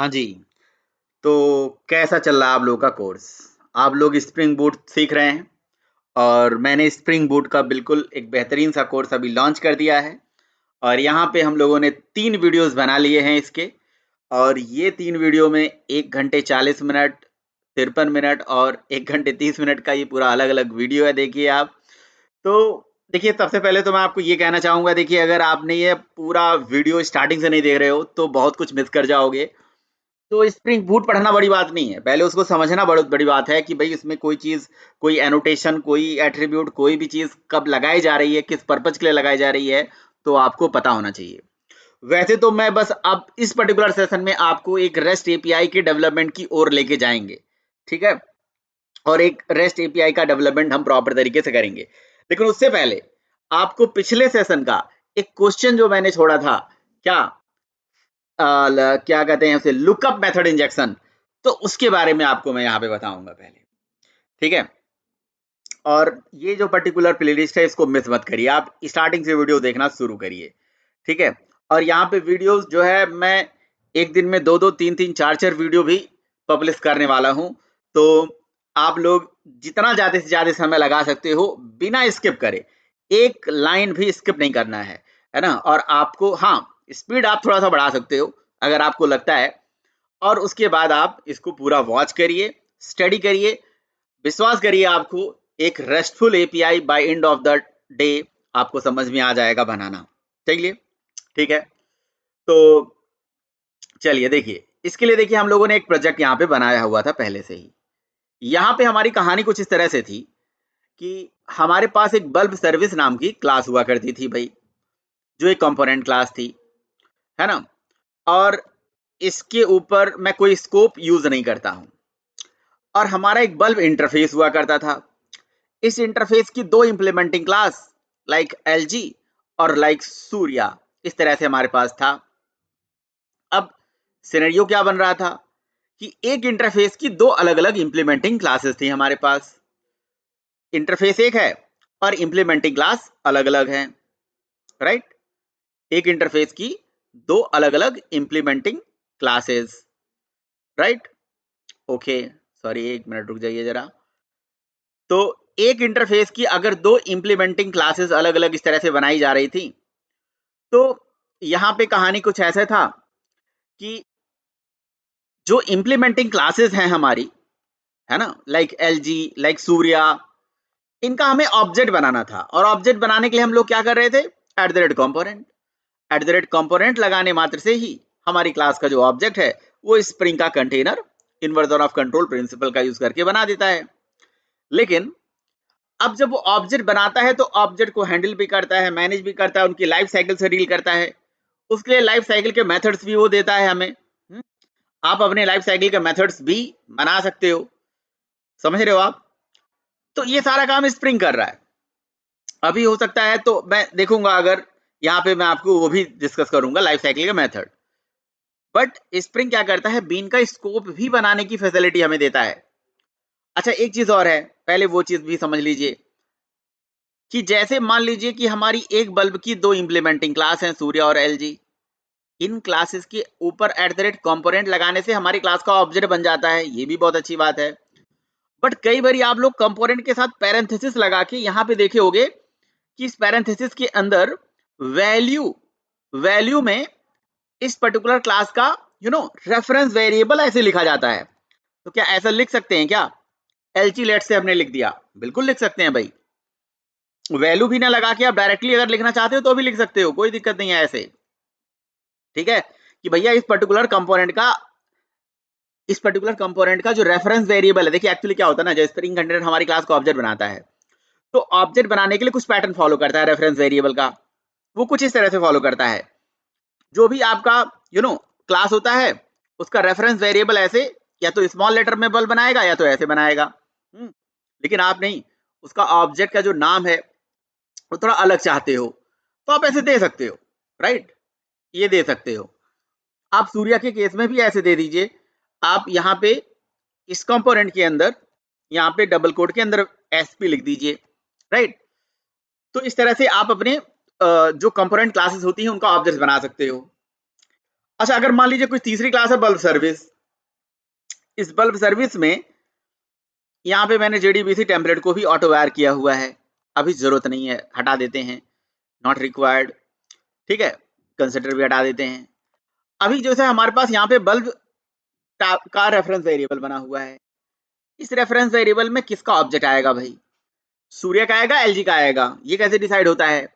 हाँ जी, तो कैसा चल रहा है आप लोगों का कोर्स? आप लोग स्प्रिंग बूट सीख रहे हैं और मैंने स्प्रिंग बूट का बिल्कुल एक बेहतरीन सा कोर्स अभी लॉन्च कर दिया है और यहाँ पे हम लोगों ने 3 वीडियोज़ बना लिए हैं इसके और ये 3 वीडियो में 1 घंटे 40 मिनट, 53 मिनट और 1 घंटे 30 मिनट का ये पूरा अलग-अलग वीडियो है, देखिए आप। तो देखिए, सबसे पहले तो मैं आपको ये कहना चाहूँगा, देखिए अगर आपने ये पूरा वीडियो स्टार्टिंग से नहीं देख रहे हो, तो बहुत कुछ मिस कर जाओगे। तो स्प्रिंग बूट पढ़ना बड़ी बात नहीं है, पहले उसको समझना बहुत बड़ी बात है कि भई इसमें कोई चीज़, कोई एनोटेशन, कोई एट्रिब्यूट, कोई भी चीज़ कब लगाई जा रही है, किस पर्पज़ के लिए लगाई जा रही है, तो आपको पता होना चाहिए। वैसे तो मैं बस अब इस पर्टिकुलर सेशन में आपको एक रेस्ट एपीआई के डेवलपमेंट की ओर लेके जाएँगे, ठीक है? और एक रेस्ट एपीआई का डेवलपमेंट हम प्रॉपर तरीके से करेंगे। लेकिन उससे पहले आपको पिछले सेशन का एक क्वेश्चन जो मैंने छोड़ा था, क्या क्या कहते हैं उसे, लुकअप मेथड इंजेक्शन, तो उसके बारे में आपको मैं यहाँ पे बताऊंगा पहले, ठीक है? और ये जो पर्टिकुलर प्लेलिस्ट है इसको मिस मत करिए, आप स्टार्टिंग से वीडियो देखना शुरू करिए, ठीक है? और यहाँ पे वीडियोस जो है मैं एक दिन में 2-2, 3-3, 4-4 वीडियो भी पब्लिश करने वाला हूँ। तो आप लोग जितना ज़्यादा से ज़्यादा समय लगा सकते हो बिना स्किप करे, एक लाइन भी स्किप नहीं करना है ना? और आपको हाँ, स्पीड आप थोड़ा सा बढ़ा सकते हो अगर आपको लगता है, और उसके बाद आप इसको पूरा वॉच करिए, स्टडी करिए, विश्वास करिए आपको एक restful API by end of the day आपको समझ में आ जाएगा बनाना। चलिए, ठीक है? तो चलिए देखिए, इसके लिए देखिए हम लोगों ने एक प्रोजेक्ट यहाँ पे बनाया हुआ था पहले से ही। यहाँ पे हमारी कहानी कुछ इस तरह से थी कि हमारे पास एक बल्ब सर्विस नाम की क्लास हुआ करती थी भाई, जो एक कंपोनेंट क्लास थी, है ना? और इसके ऊपर मैं कोई स्कोप यूज़ नहीं करता हूँ और हमारा एक बल्ब इंटरफ़ेस हुआ करता था। इस इंटरफ़ेस की 2 इम्प्लीमेंटिंग क्लास, लाइक एलजी और लाइक सूर्या, इस तरह से हमारे पास था। अब सिनेरियो क्या बन रहा था कि एक इंटरफ़ेस की 2 अलग-अलग इम्प्लीमेंटिंग क्लासेस थी हमारे पास। इंटरफ़ेस एक है और इम्प्लीमेंटिंग क्लास अलग-अलग हैं, राइट? एक इंटरफ़ेस की 2 अलग-अलग implementing classes, right? Okay, sorry 1 minute रुक जाइए ज़रा। तो एक इंटरफ़ेस की अगर 2 इम्प्लीमेंटिंग क्लासेस अलग-अलग इस तरह से बनाई जा रही थी, तो यहाँ पे कहानी कुछ ऐसा था कि जो इम्प्लीमेंटिंग क्लासेस हैं हमारी, है ना? लाइक एलजी, लाइक सूर्या, इनका हमें ऑब्जेक्ट बनाना था और ऑब्जेक्ट बनाने के लिए हम लोग क्या कर रहे थे? At the rate component. At the rate component लगाने मात्र से ही हमारी क्लास का जो ऑब्जेक्ट है, वो स्प्रिंग का container inversion of control principle का यूज़ करके बना देता है। लेकिन अब जब वो ऑब्जेक्ट बनाता है तो ऑब्जेक्ट को हैंडल भी करता है, मैनेज भी करता है, उनकी लाइफ साइकिल से डील करता है। उसके लिए लाइफ साइकिल के मेथड्स भी वो देता है हमें। आप अपने लाइफ साइकिल के मेथड्स भी बना सकते हो, समझ रहे हो आप? तो ये सारा काम स्प्रिंग कर रहा है। अभी हो सकता है तो मैं देखूंगा, अगर यहाँ पे मैं आपको वो भी डिस्कस करूंगा लाइफ साइकिल के मेथड। बट स्प्रिंग क्या करता है, बीन का स्कोप भी बनाने की फैसिलिटी हमें देता है। अच्छा, एक चीज और है, पहले वो चीज भी समझ लीजिए कि जैसे मान लीजिए कि हमारी एक बल्ब की 2 इम्प्लीमेंटिंग क्लास हैं, सूर्या और एलजी। इन क्लासेस के ऊपर एट द रेट कंपोनेंट लगाने से हमारी क्लास का ऑब्जेक्ट बन जाता है, ये भी बहुत अच्छी बात है। बट कई बार आप लोग कंपोनेंट के साथ पैरेंथेसिस लगा के यहाँ पे देखे होगे कि इस पैरेंथेसिस के अंदर वैल्यू वैल्यू में इस पर्टिकुलर क्लास का रेफरेंस वेरिएबल ऐसे लिखा जाता है। तो क्या ऐसा लिख सकते हैं क्या? एलजी लेट से हमने लिख दिया, बिल्कुल लिख सकते हैं भाई। वैल्यू भी ना लगा के आप डायरेक्टली अगर लिखना चाहते हो तो भी लिख सकते हो, कोई दिक्कत नहीं है ऐसे, ठीक है? कि भैया इस पर्टिकुलर कंपोनेंट का जो रेफरेंस वेरिएबल है, देखिए एक्चुअली क्या होता है ना, जो स्प्रिंग कंटेनर हमारी क्लास का ऑब्जेक्ट बनाता है, तो ऑब्जेक्ट बनाने के लिए कुछ पैटर्न फॉलो करता है रेफरेंस वेरिएबल का। वो कुछ इस तरह से फॉलो करता है, जो भी आपका क्लास होता है, उसका रेफरेंस वेरिएबल ऐसे या तो स्मॉल लेटर में बल बनाएगा या तो ऐसे बनाएगा। लेकिन आप नहीं, उसका ऑब्जेक्ट का जो नाम है वो थोड़ा अलग चाहते हो तो आप ऐसे दे सकते हो, राइट? ये दे सकते हो। आप सूर्या के केस में भी ऐसे दे दीजिए। आप यहाँ पे इस कंपोनेंट के अंदर, यहाँ पे डबल कोड के अंदर एसपी लिख दीजिए, राइट? तो इस तरह से आप अपने जो कंपोनेंट क्लासेस होती हैं उनका ऑब्जेक्ट बना सकते हो। अच्छा, अगर मान लीजिए कुछ तीसरी क्लास है बल्ब सर्विस, इस बल्ब सर्विस में यहाँ पे मैंने JDBC टेम्पलेट को भी ऑटो वायर किया हुआ है, अभी जरूरत नहीं है, हटा देते हैं, नॉट रिक्वायर्ड। ठीक है, कंसिडर भी हटा देते हैं। अभी जो है हमारे पास यहाँ पे बल्ब का रेफरेंस वेरिएबल बना हुआ है। इस रेफरेंस वेरिएबल में किसका ऑब्जेक्ट आएगा भाई? सूर्य का आएगा, LG का आएगा? ये कैसे डिसाइड होता है?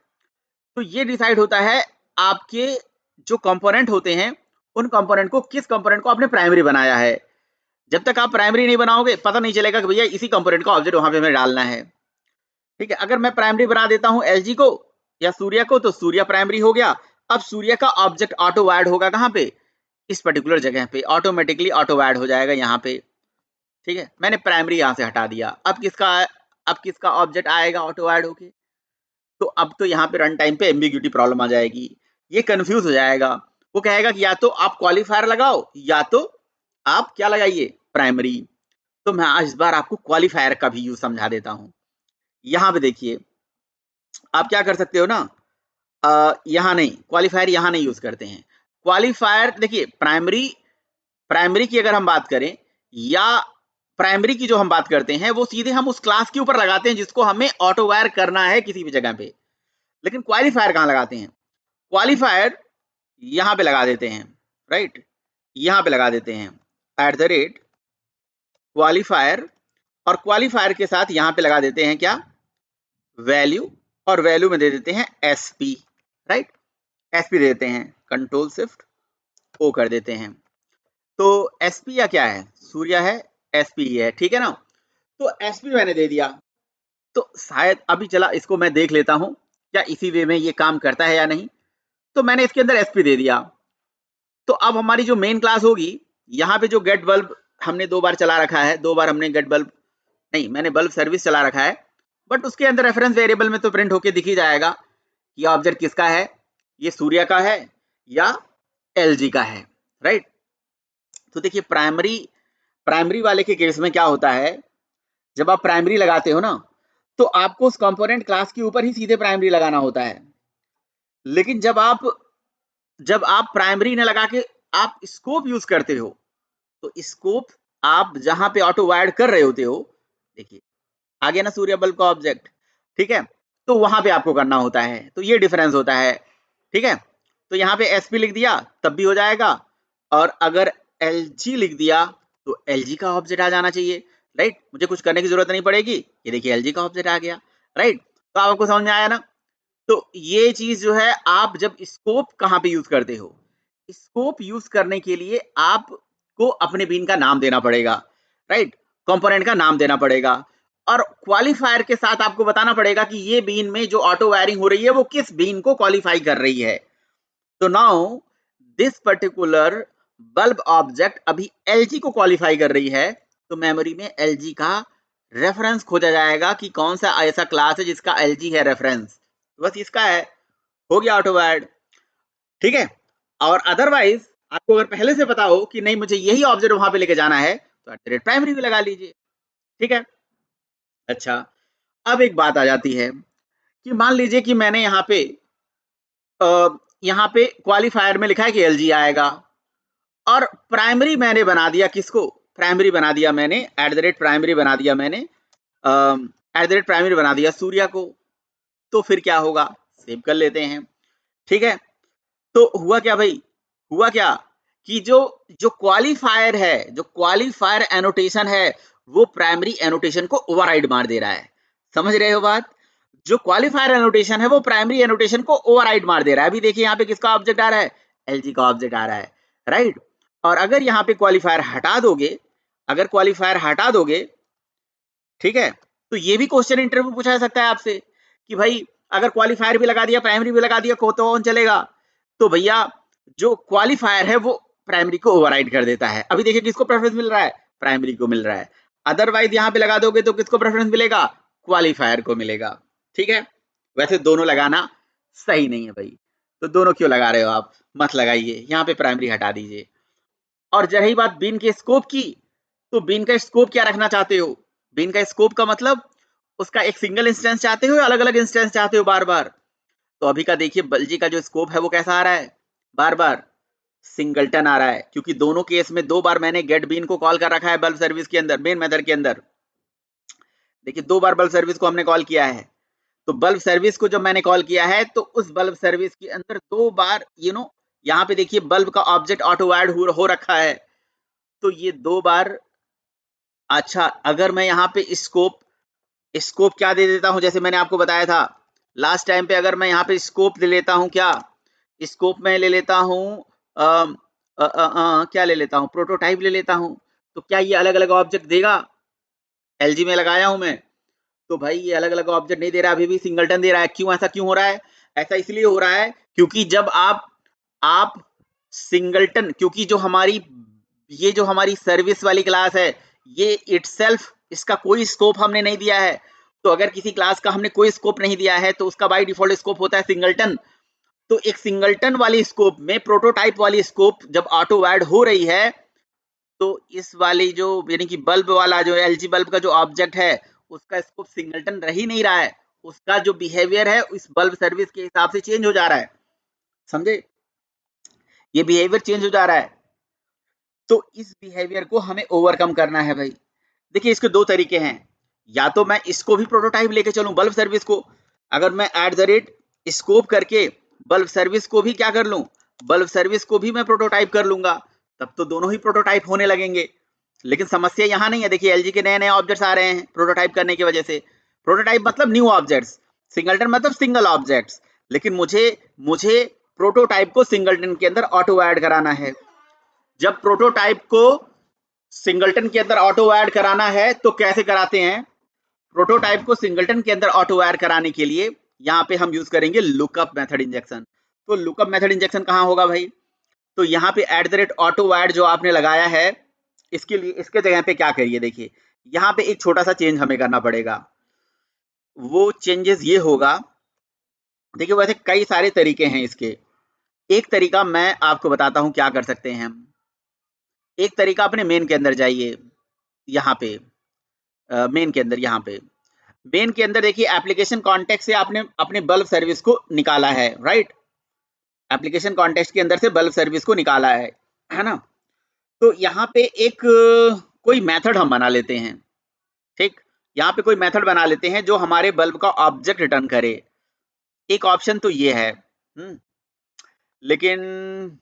तो ये डिसाइड होता है आपके जो कंपोनेंट होते हैं, उन कंपोनेंट को, किस कंपोनेंट को आपने प्राइमरी बनाया है। जब तक आप प्राइमरी नहीं बनाओगे पता नहीं चलेगा कि भैया इसी कंपोनेंट का ऑब्जेक्ट वहां पे हमें डालना है। ठीक है, अगर मैं प्राइमरी बना देता हूं LG को या सूर्य को, तो सूर्य प्राइमरी हो गया। अब सूर्य का ऑब्जेक्ट ऑटो वायर्ड होगा कहां पे? इस पर्टिकुलर जगह पे, ऑटोमेटिकली ऑटो वायर्ड हो जाएगा यहाँ पे। ठीक है, मैंने प्राइमरी यहां से हटा दिया। अब किसका ऑब्जेक्ट आएगा ऑटो वायर्ड होके? तो अब तो यहाँ पे रन टाइम पे एम्बिग्यूटी प्रॉब्लम आ जाएगी, ये कंफ्यूज हो जाएगा। वो कहेगा कि या तो आप क्वालिफायर लगाओ या तो आप क्या लगाइए, प्राइमरी। तो मैं आज इस बार आपको क्वालिफायर का भी यूज समझा देता हूं। यहाँ पे देखिए, आप क्या कर सकते हो ना, यहाँ नहीं, क्वालिफायर यहाँ नहीं यूज करते हैं। क्वालिफायर देखिए, प्राइमरी की अगर हम बात करें, या प्राइमरी की जो हम बात करते हैं वो सीधे हम उस क्लास के ऊपर लगाते हैं जिसको हमें ऑटो वायर करना है किसी भी जगह पे। लेकिन क्वालिफायर कहां लगाते हैं? क्वालिफायर यहां पे लगा देते हैं, राइट, यहां पे लगा देते हैं @ क्वालिफायर, और क्वालिफायर के साथ यहां पे लगा देते हैं क्या, वैल्यू, और वैल्यू में दे देते हैं SP, राइट, SP दे देते हैं, Ctrl+Shift+O कर देते हैं। तो SP या क्या है, सूर्य है, SP ही है, ठीक है ना। तो SP मैंने दे दिया, तो शायद अभी चला इसको मैं देख लेता हूं क्या इसी वे में ये काम करता है या नहीं। तो मैंने इसके अंदर SP दे दिया। तो अब हमारी जो मेन क्लास होगी, यहाँ पे जो गेट बल्ब हमने 2 बार चला रखा है, 2 बार हमने गेट बल्ब नहीं, मैंने बल्ब सर्विस चला रखा है, बट उसके अंदर रेफरेंस वेरिएबल में तो प्रिंट होके दिख ही जाएगा कि ऑब्जेक्ट किसका है, ये सूर्य का है या LG का है, राइट। तो देखिए, प्राइमरी वाले के केस में क्या होता है, जब आप प्राइमरी लगाते हो ना, तो आपको उस कंपोनेंट क्लास के ऊपर ही सीधे प्राइमरी लगाना होता है। लेकिन जब आप प्राइमरी ने लगा के आप स्कोप यूज करते हो, तो स्कोप आप जहां पे ऑटो वायर्ड कर रहे होते हो, देखिए आ गया ना सूर्य बल्ब का ऑब्जेक्ट, ठीक है, तो वहां पे आपको करना होता है। तो ये डिफरेंस होता है, ठीक है। तो यहाँ पे SP लिख दिया तब भी हो जाएगा, और अगर LG लिख दिया तो LG का ऑब्जेक्ट आ जाना चाहिए, राइट, मुझे कुछ करने की जरूरत नहीं पड़ेगी। ये देखिए LG का ऑब्जेक्ट आ गया, राइट। तो आपको समझ में आया ना। तो ये चीज जो है, आप जब स्कोप कहां पे यूज करते हो, स्कोप यूज करने के लिए आपको अपने बीन का नाम देना पड़ेगा, राइट, कंपोनेंट का नाम देना पड़ेगा, और क्वालिफायर के साथ आपको बताना पड़ेगा कि ये बीन में जो ऑटो वायरिंग हो रही है वो किस बीन को क्वालिफाई कर रही है। तो now this particular bulb object अभी LG को क्वालिफाई कर रही है, तो मेमोरी में LG का रेफरेंस खोजा जाएगा कि कौन सा ऐसा क्लास है जिसका LG है रेफरेंस, बस इसका है, हो गया ऑटो वायर्ड, ठीक है। और अदरवाइज आपको अगर पहले से पता हो कि नहीं मुझे यही ऑब्जेक्ट वहां पे लेके जाना है, तो प्राइमरी भी लगा लीजिए, ठीक है। अच्छा, अब एक बात आ जाती है कि मान लीजिए कि मैंने यहाँ पे क्वालिफायर में लिखा है कि LG आएगा, और प्राइमरी मैंने बना दिया किसको, प्राइमरी बना दिया मैंने प्राइमरी बना दिया मैंने प्राइमरी बना दिया सूर्या को। तो फिर क्या होगा, सेव कर लेते हैं, ठीक है। तो हुआ क्या भाई, हुआ क्या कि जो जो क्वालिफायर है, जो क्वालिफायर एनोटेशन है, वो प्राइमरी एनोटेशन को ओवरराइड मार दे रहा है। समझ रहे हो बात, जो क्वालिफायर एनोटेशन है वो प्राइमरी एनोटेशन को ओवरराइड मार दे रहा है। अभी देखिए यहाँ पे किसका ऑब्जेक्ट आ रहा है, LG का ऑब्जेक्ट आ रहा है, राइट। और अगर यहाँ पे क्वालिफायर हटा दोगे, अगर क्वालिफायर हटा दोगे, ठीक है, तो ये भी क्वेश्चन इंटरव्यू पूछा जा सकता है आपसे कि भाई अगर क्वालिफायर भी लगा दिया, प्राइमरी भी लगा दिया, तो कौन चलेगा। तो भैया जो क्वालिफायर है वो प्राइमरी को ओवरराइड कर देता है। अभी देखिए किसको प्रेफरेंस मिल रहा है, प्राइमरी को मिल रहा है। अदरवाइज यहाँ पे लगा दोगे तो किसको प्रेफरेंस मिलेगा, क्वालिफायर को मिलेगा, ठीक है। वैसे दोनों लगाना सही नहीं है भाई, तो दोनों क्यों लगा रहे हो आप, मत लगाइए, यहाँ पे प्राइमरी हटा दीजिए। और रही बात बीन के स्कोप की, तो बीन का स्कोप क्या रखना चाहते हो, बीन का स्कोप का मतलब उसका एक सिंगल इंस्टेंस चाहते हो या अलग अलग इंस्टेंस चाहते हो बार बार। तो अभी का देखिए बल्जी का जो स्कोप है वो कैसा आ रहा है, बार बार सिंगलटन आ रहा है, क्योंकि दोनों केस में 2 बार मैंने गेट बीन को कॉल कर रखा है बल्ब सर्विस के अंदर, मेन मेथड के अंदर। देखिए 2 बार बल्ब सर्विस को हमने कॉल किया है, तो बल्ब सर्विस को जब मैंने कॉल किया है तो उस बल्ब सर्विस के अंदर 2 बार यहाँ पे देखिए बल्ब का ऑब्जेक्ट ऑटो ऐड हो रखा है, तो ये 2 बार। अच्छा, अगर मैं यहाँ पे स्कोप क्या दे देता हूं, जैसे मैंने आपको बताया था लास्ट टाइम पे, अगर मैं यहाँ पे स्कोप ले लेता हूं, क्या स्कोप में ले लेता हूं, क्या ले लेता हूं, प्रोटोटाइप ले लेता हूं, तो क्या ये अलग अलग ऑब्जेक्ट देगा? एलजी में लगाया हूं मैं, तो भाई ये अलग अलग ऑब्जेक्ट नहीं दे रहा, अभी भी सिंगलटन दे रहा है। क्यों ऐसा क्यों हो रहा है? ऐसा इसलिए हो रहा है क्योंकि जब आप सिंगलटन, क्योंकि जो हमारी सर्विस वाली क्लास है, ये इटसेल्फ, इसका कोई स्कोप हमने नहीं दिया है। तो अगर किसी क्लास का हमने कोई स्कोप नहीं दिया है तो उसका बाय डिफॉल्ट स्कोप होता है सिंगलटन। तो एक सिंगलटन वाली स्कोप में प्रोटोटाइप वाली स्कोप जब ऑटो ऐड हो रही है, तो इस वाली जो यानी कि बल्ब वाला जो एलजी बल्ब का जो ऑब्जेक्ट है, उसका स्कोप सिंगलटन रह ही नहीं रहा है, उसका जो बिहेवियर है इस बल्ब सर्विस के हिसाब से चेंज हो जा रहा है। समझे? ये बिहेवियर चेंज हो जा रहा है, तो इस बिहेवियर को हमें ओवरकम करना है भाई। देखिए इसके 2 तरीके हैं, या तो मैं इसको भी प्रोटोटाइप लेके चलूं बल्ब सर्विस को, अगर मैं स्कोप करके बल्ब सर्विस को भी क्या कर लूं, बल्ब सर्विस को भी मैं प्रोटोटाइप कर लूंगा, तब तो दोनों ही प्रोटोटाइप होने लगेंगे। लेकिन समस्या यहां नहीं है, देखिए एलजी के नए नए ऑब्जेक्ट्स आ रहे हैं प्रोटोटाइप करने की वजह से। प्रोटोटाइप मतलब न्यू ऑब्जेक्ट्स, सिंगलटन मतलब सिंगल ऑब्जेक्ट्स, लेकिन मुझे प्रोटोटाइप को सिंगलटन के अंदर ऑटो ऐड कराना है। जब प्रोटोटाइप को सिंगलटन के अंदर ऑटो ऐड कराना है तो कैसे कराते हैं? प्रोटोटाइप को सिंगलटन के अंदर ऑटो ऐड कराने के लिए यहाँ पे हम यूज करेंगे लुकअप मेथड इंजेक्शन। तो लुकअप मेथड इंजेक्शन कहाँ होगा भाई? तो यहाँ पे @ऑटो ऐड जो आपने लगाया है, इसके लिए इसके जगह पे क्या करिए, देखिए यहाँ पे एक छोटा सा चेंज हमें करना पड़ेगा। वो चेंजेस ये होगा, देखिए वैसे कई सारे तरीके हैं इसके, एक तरीका मैं आपको बताता हूँ क्या कर सकते हैं हम। एक तरीका अपने मेन के अंदर जाइए, यहाँ पे मेन के अंदर, यहाँ पे मेन के अंदर देखिए एप्लीकेशन कॉन्टेक्स्ट से आपने अपने बल्ब सर्विस को निकाला है, राइट? एप्लीकेशन कॉन्टेक्स्ट के अंदर से बल्ब सर्विस को निकाला है ना? तो यहाँ पे एक कोई मेथड हम बना लेते हैं, ठीक? यहाँ पे कोई मेथड बना लेते हैं जो हमारे बल्ब का ऑब्जेक्ट रिटर्न करे। एक ऑप्शन तो ये है, लेकिन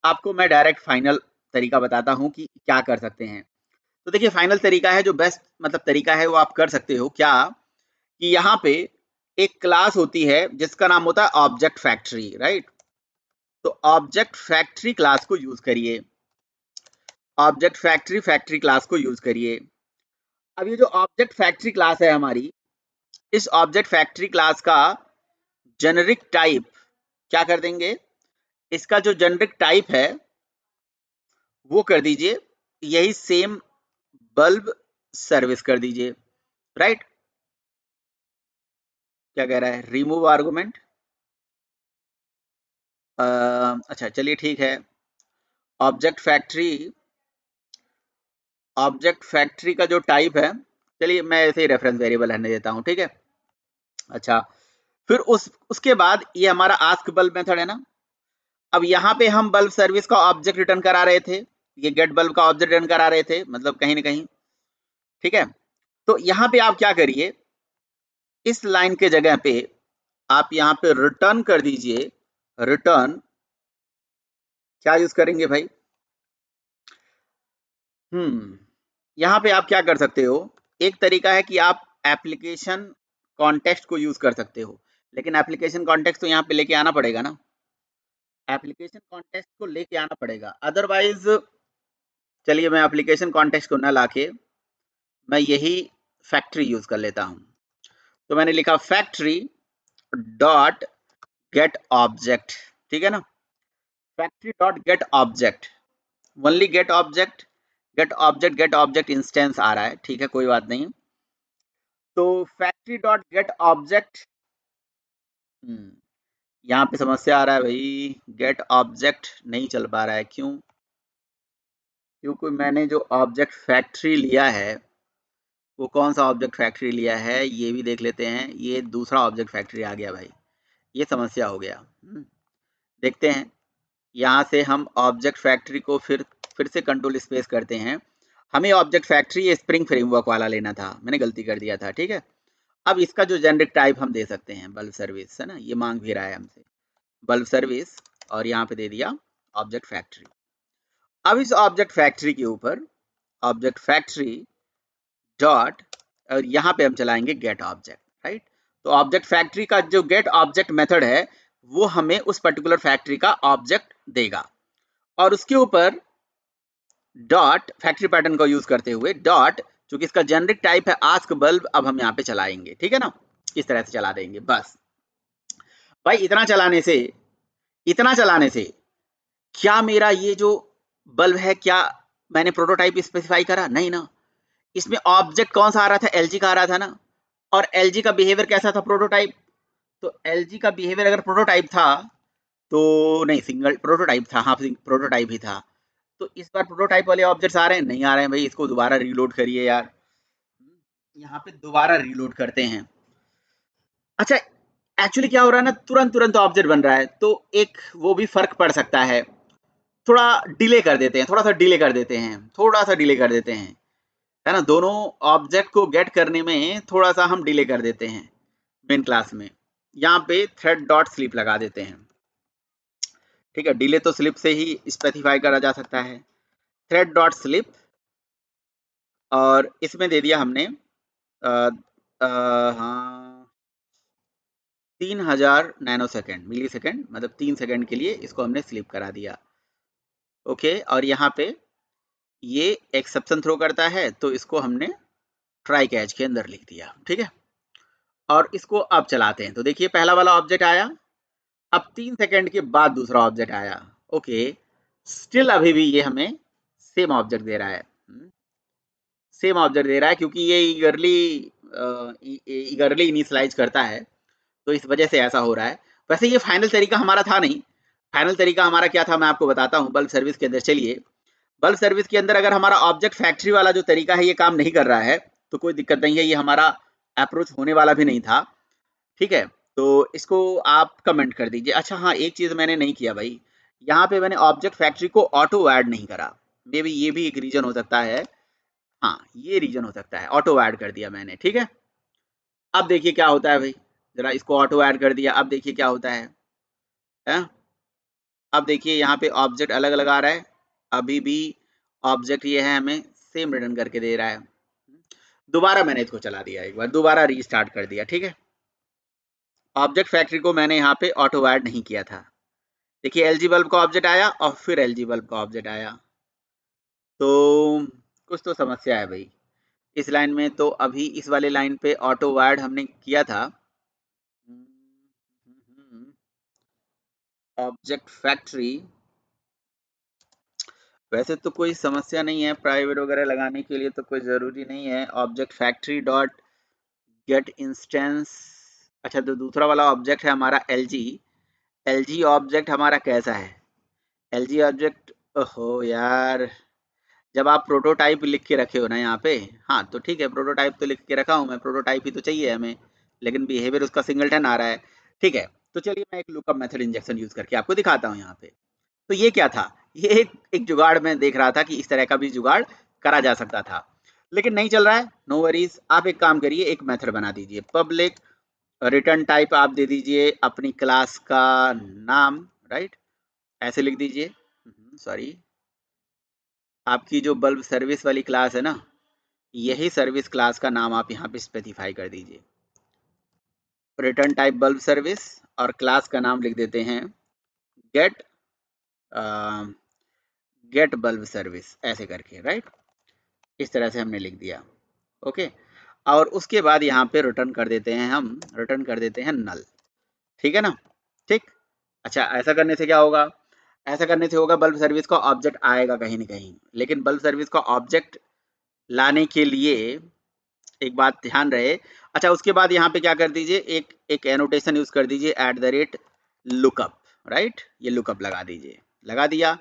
आपको मैं डायरेक्ट फाइनल तरीका बताता हूँ कि क्या कर सकते हैं। तो देखिए फाइनल तरीका है जो बेस्ट मतलब तरीका है वो आप कर सकते हो क्या, कि यहाँ पे एक क्लास होती है जिसका नाम होता है ऑब्जेक्ट फैक्ट्री, राइट? तो ऑब्जेक्ट फैक्ट्री क्लास को यूज करिए, ऑब्जेक्ट फैक्ट्री क्लास को यूज करिए। अब ये जो ऑब्जेक्ट फैक्ट्री क्लास है हमारी, इस ऑब्जेक्ट फैक्ट्री क्लास का जेनेरिक टाइप क्या कर देंगे, इसका जो जेनेरिक टाइप है वो कर दीजिए यही सेम बल्ब सर्विस कर दीजिए, राइट? क्या कह रहा है, रिमूव आर्गुमेंट। अच्छा चलिए ठीक है, ऑब्जेक्ट फैक्ट्री का जो टाइप है, चलिए मैं ऐसे ही रेफरेंस वेरिएबल रहने देता हूँ, ठीक है? अच्छा, फिर उसके बाद ये हमारा आस्क बल्ब मेथड है ना। अब यहाँ पे हम बल्ब सर्विस का ऑब्जेक्ट रिटर्न करा रहे थे, ये गेट बल्ब का ऑब्जेक्ट रिटर्न करा रहे थे, मतलब कहीं ना कहीं, ठीक है? तो यहाँ पे आप क्या करिए, इस लाइन के जगह पे आप यहाँ पे रिटर्न कर दीजिए, रिटर्न क्या यूज करेंगे भाई, यहाँ पे आप क्या कर सकते हो, एक तरीका है कि आप एप्लीकेशन कॉन्टेक्स्ट को यूज कर सकते हो, लेकिन एप्लीकेशन कॉन्टेक्स्ट तो यहाँ पे लेके आना पड़ेगा ना, एप्लीकेशन कॉन्टेक्स्ट को लेके आना पड़ेगा, अदरवाइज चलिए मैं एप्लीकेशन कॉन्टेक्स्ट को ना लाके मैं यही फैक्ट्री यूज कर लेता हूँ। तो मैंने लिखा फैक्ट्री डॉट गेट ऑब्जेक्ट, ठीक है ना? Factory dot get object, only get object instance आ रहा है, ठीक है कोई बात नहीं। तो फैक्ट्री डॉट गेट ऑब्जेक्ट, यहाँ पे समस्या आ रहा है भाई, गेट ऑब्जेक्ट नहीं चल पा रहा है, क्यों? क्योंकि मैंने जो ऑब्जेक्ट फैक्ट्री लिया है वो कौन सा ऑब्जेक्ट फैक्ट्री लिया है ये भी देख लेते हैं, ये दूसरा ऑब्जेक्ट फैक्ट्री आ गया भाई, ये समस्या हो गया। देखते हैं यहाँ से हम ऑब्जेक्ट फैक्ट्री को फिर से कंट्रोल स्पेस करते हैं। हमें ऑब्जेक्ट फैक्ट्री स्प्रिंग फ्रेमवर्क वाला लेना था, मैंने गलती कर दिया था, ठीक है। अब इसका जो जेनरिक टाइप हम दे सकते हैं बल्ब सर्विस, है ना, ये मांग भी रहा है हमसे बल्ब सर्विस, और यहाँ पे दे दिया ऑब्जेक्ट फैक्ट्री। अब इस ऑब्जेक्ट फैक्ट्री के ऊपर ऑब्जेक्ट फैक्ट्री डॉट, और यहाँ पे हम चलाएंगे गेट ऑब्जेक्ट, राइट। तो ऑब्जेक्ट फैक्ट्री का जो गेट ऑब्जेक्ट मेथड है वो हमें उस पर्टिकुलर फैक्ट्री का ऑब्जेक्ट देगा, और उसके ऊपर डॉट फैक्ट्री पैटर्न का यूज करते हुए डॉट, चूंकि इसका जेनरिक टाइप है आस्क बल्ब, अब हम यहाँ पे चलाएंगे, ठीक है ना, इस तरह से चला देंगे बस। भाई इतना चलाने से क्या मेरा ये जो बल्ब है, क्या मैंने प्रोटोटाइप स्पेसिफाई करा? नहीं ना। इसमें ऑब्जेक्ट कौन सा आ रहा था? एलजी का आ रहा था ना, और एलजी का बिहेवियर कैसा था? प्रोटोटाइप। तो एलजी का बिहेवियर अगर प्रोटोटाइप था तो, नहीं, सिंगल प्रोटोटाइप था, हाँ प्रोटोटाइप ही था। तो इस बार प्रोटोटाइप वाले ऑब्जेक्ट्स आ रहे हैं? नहीं आ रहे हैं भाई, इसको दोबारा रीलोड करिए यार। यहाँ पे दोबारा रीलोड करते हैं। अच्छा, एक्चुअली क्या हो रहा है ना, तुरंत ऑब्जेक्ट बन रहा है, तो एक वो भी फर्क पड़ सकता है। थोड़ा डिले कर देते हैं, थोड़ा सा डिले कर देते हैं, है ना। दोनों ऑब्जेक्ट को गेट करने में थोड़ा सा हम डिले कर देते हैं मेन क्लास में। यहाँ पे थ्रेड डॉट स्लिप लगा देते हैं, ठीक है। डिले तो स्लिप से ही स्पेसिफाई करा जा सकता है, थ्रेड डॉट स्लिप, और इसमें दे दिया हमने हाँ 3000 नैनो सेकेंड, मिली सेकेंड, मतलब 3 सेकेंड के लिए इसको हमने स्लिप करा दिया, ओके। और यहाँ पे ये एक्सेप्शन थ्रो करता है, तो इसको हमने ट्राई कैच के अंदर लिख दिया, ठीक है। और इसको अब चलाते हैं, तो देखिए पहला वाला ऑब्जेक्ट आया, अब 3 सेकेंड के बाद दूसरा ऑब्जेक्ट आया, ओके। स्टिल अभी भी ये हमें सेम ऑब्जेक्ट दे रहा है, सेम ऑब्जेक्ट दे रहा है, क्योंकि ये ईगरली इनिशियलाइज करता है, तो इस वजह से ऐसा हो रहा है। वैसे ये फाइनल तरीका हमारा था नहीं, फाइनल तरीका हमारा क्या था मैं आपको बताता हूँ। बल्ब सर्विस के अंदर चलिए, बल्ब सर्विस के अंदर अगर हमारा ऑब्जेक्ट फैक्ट्री वाला जो तरीका है ये काम नहीं कर रहा है तो कोई दिक्कत नहीं है, ये हमारा अप्रोच होने वाला भी नहीं था, ठीक है। तो इसको आप कमेंट कर दीजिए। अच्छा हाँ, एक चीज मैंने नहीं किया भाई, यहाँ पे मैंने ऑब्जेक्ट फैक्ट्री को ऑटो ऐड नहीं करा, मे बी ये भी एक रीजन हो सकता है, हाँ ये रीजन हो सकता है, ऑटो ऐड कर दिया मैंने, ठीक है। अब देखिए क्या होता है भाई, जरा इसको ऑटो ऐड कर दिया, अब देखिए क्या होता है? अब देखिए यहाँ पे ऑब्जेक्ट अलग अलग आ रहा है, अभी भी ऑब्जेक्ट ये है हमें सेम रिटर्न करके दे रहा है। दोबारा मैंने इसको चला दिया, एक बार दोबारा रीस्टार्ट कर दिया, ठीक है। ऑब्जेक्ट फैक्ट्री को मैंने यहाँ पे ऑटो ऐड नहीं किया था। देखिए एलजी बल्ब का ऑब्जेक्ट आया और फिर एलजी बल्ब का ऑब्जेक्ट आया, तो कुछ तो समस्या है भाई इस लाइन में। तो अभी इस वाले लाइन पे ऑटो ऐड हमने किया था, ऑब्जेक्ट फैक्ट्री, वैसे तो कोई समस्या नहीं है, प्राइवेट वगैरह लगाने के लिए तो कोई ज़रूरी नहीं है। Object factory dot gate instance, अच्छा तो दूसरा वाला ऑब्जेक्ट है हमारा एलजी, एलजी ऑब्जेक्ट हमारा कैसा है? एलजी ऑब्जेक्ट, ओहो यार, जब आप प्रोटोटाइप लिख के रखे हो ना यहाँ पे, हाँ तो ठीक है, प्रोटोटाइप तो लिख के रखा हूँ मैं, प्रोटोटाइप ही तो चाहिए हमें, लेकिन बिहेवियर उसका सिंगलटन आ रहा है, ठीक है। तो चलिए मैं एक लुकअप मेथड इंजेक्शन यूज करके आपको दिखाता हूँ यहाँ पे। तो ये क्या था, ये एक जुगाड़ में देख रहा था कि इस तरह का भी जुगाड़ करा जा सकता था, लेकिन नहीं चल रहा है। नो वरीज, आप एक काम करिए, एक मेथड बना दीजिए, पब्लिक रिटर्न टाइप आप दे दीजिए अपनी क्लास का नाम, राइट, ऐसे लिख दीजिए, सॉरी, आपकी जो बल्ब सर्विस वाली क्लास है ना, यही सर्विस क्लास का नाम आप यहाँ पे स्पेसिफाई कर दीजिए, रिटर्न टाइप बल्ब सर्विस, और क्लास का नाम लिख देते हैं गेट गेट बल्ब सर्विस, ऐसे करके, राइट, इस तरह से हमने लिख दिया, ओके। और उसके बाद यहाँ पे रिटर्न कर देते हैं, हम रिटर्न कर देते हैं नल, ठीक है ना, ठीक। अच्छा, ऐसा करने से क्या होगा? ऐसा करने से होगा बल्ब सर्विस का ऑब्जेक्ट आएगा कहीं ना कहीं, लेकिन बल्ब सर्विस का ऑब्जेक्ट लाने के लिए एक बात ध्यान रहे। अच्छा, उसके बाद यहाँ पे क्या कर दीजिए, एक एनोटेशन यूज कर दीजिए, @लुकअप, राइट, ये लुकअप लगा दीजिए, लगा दिया।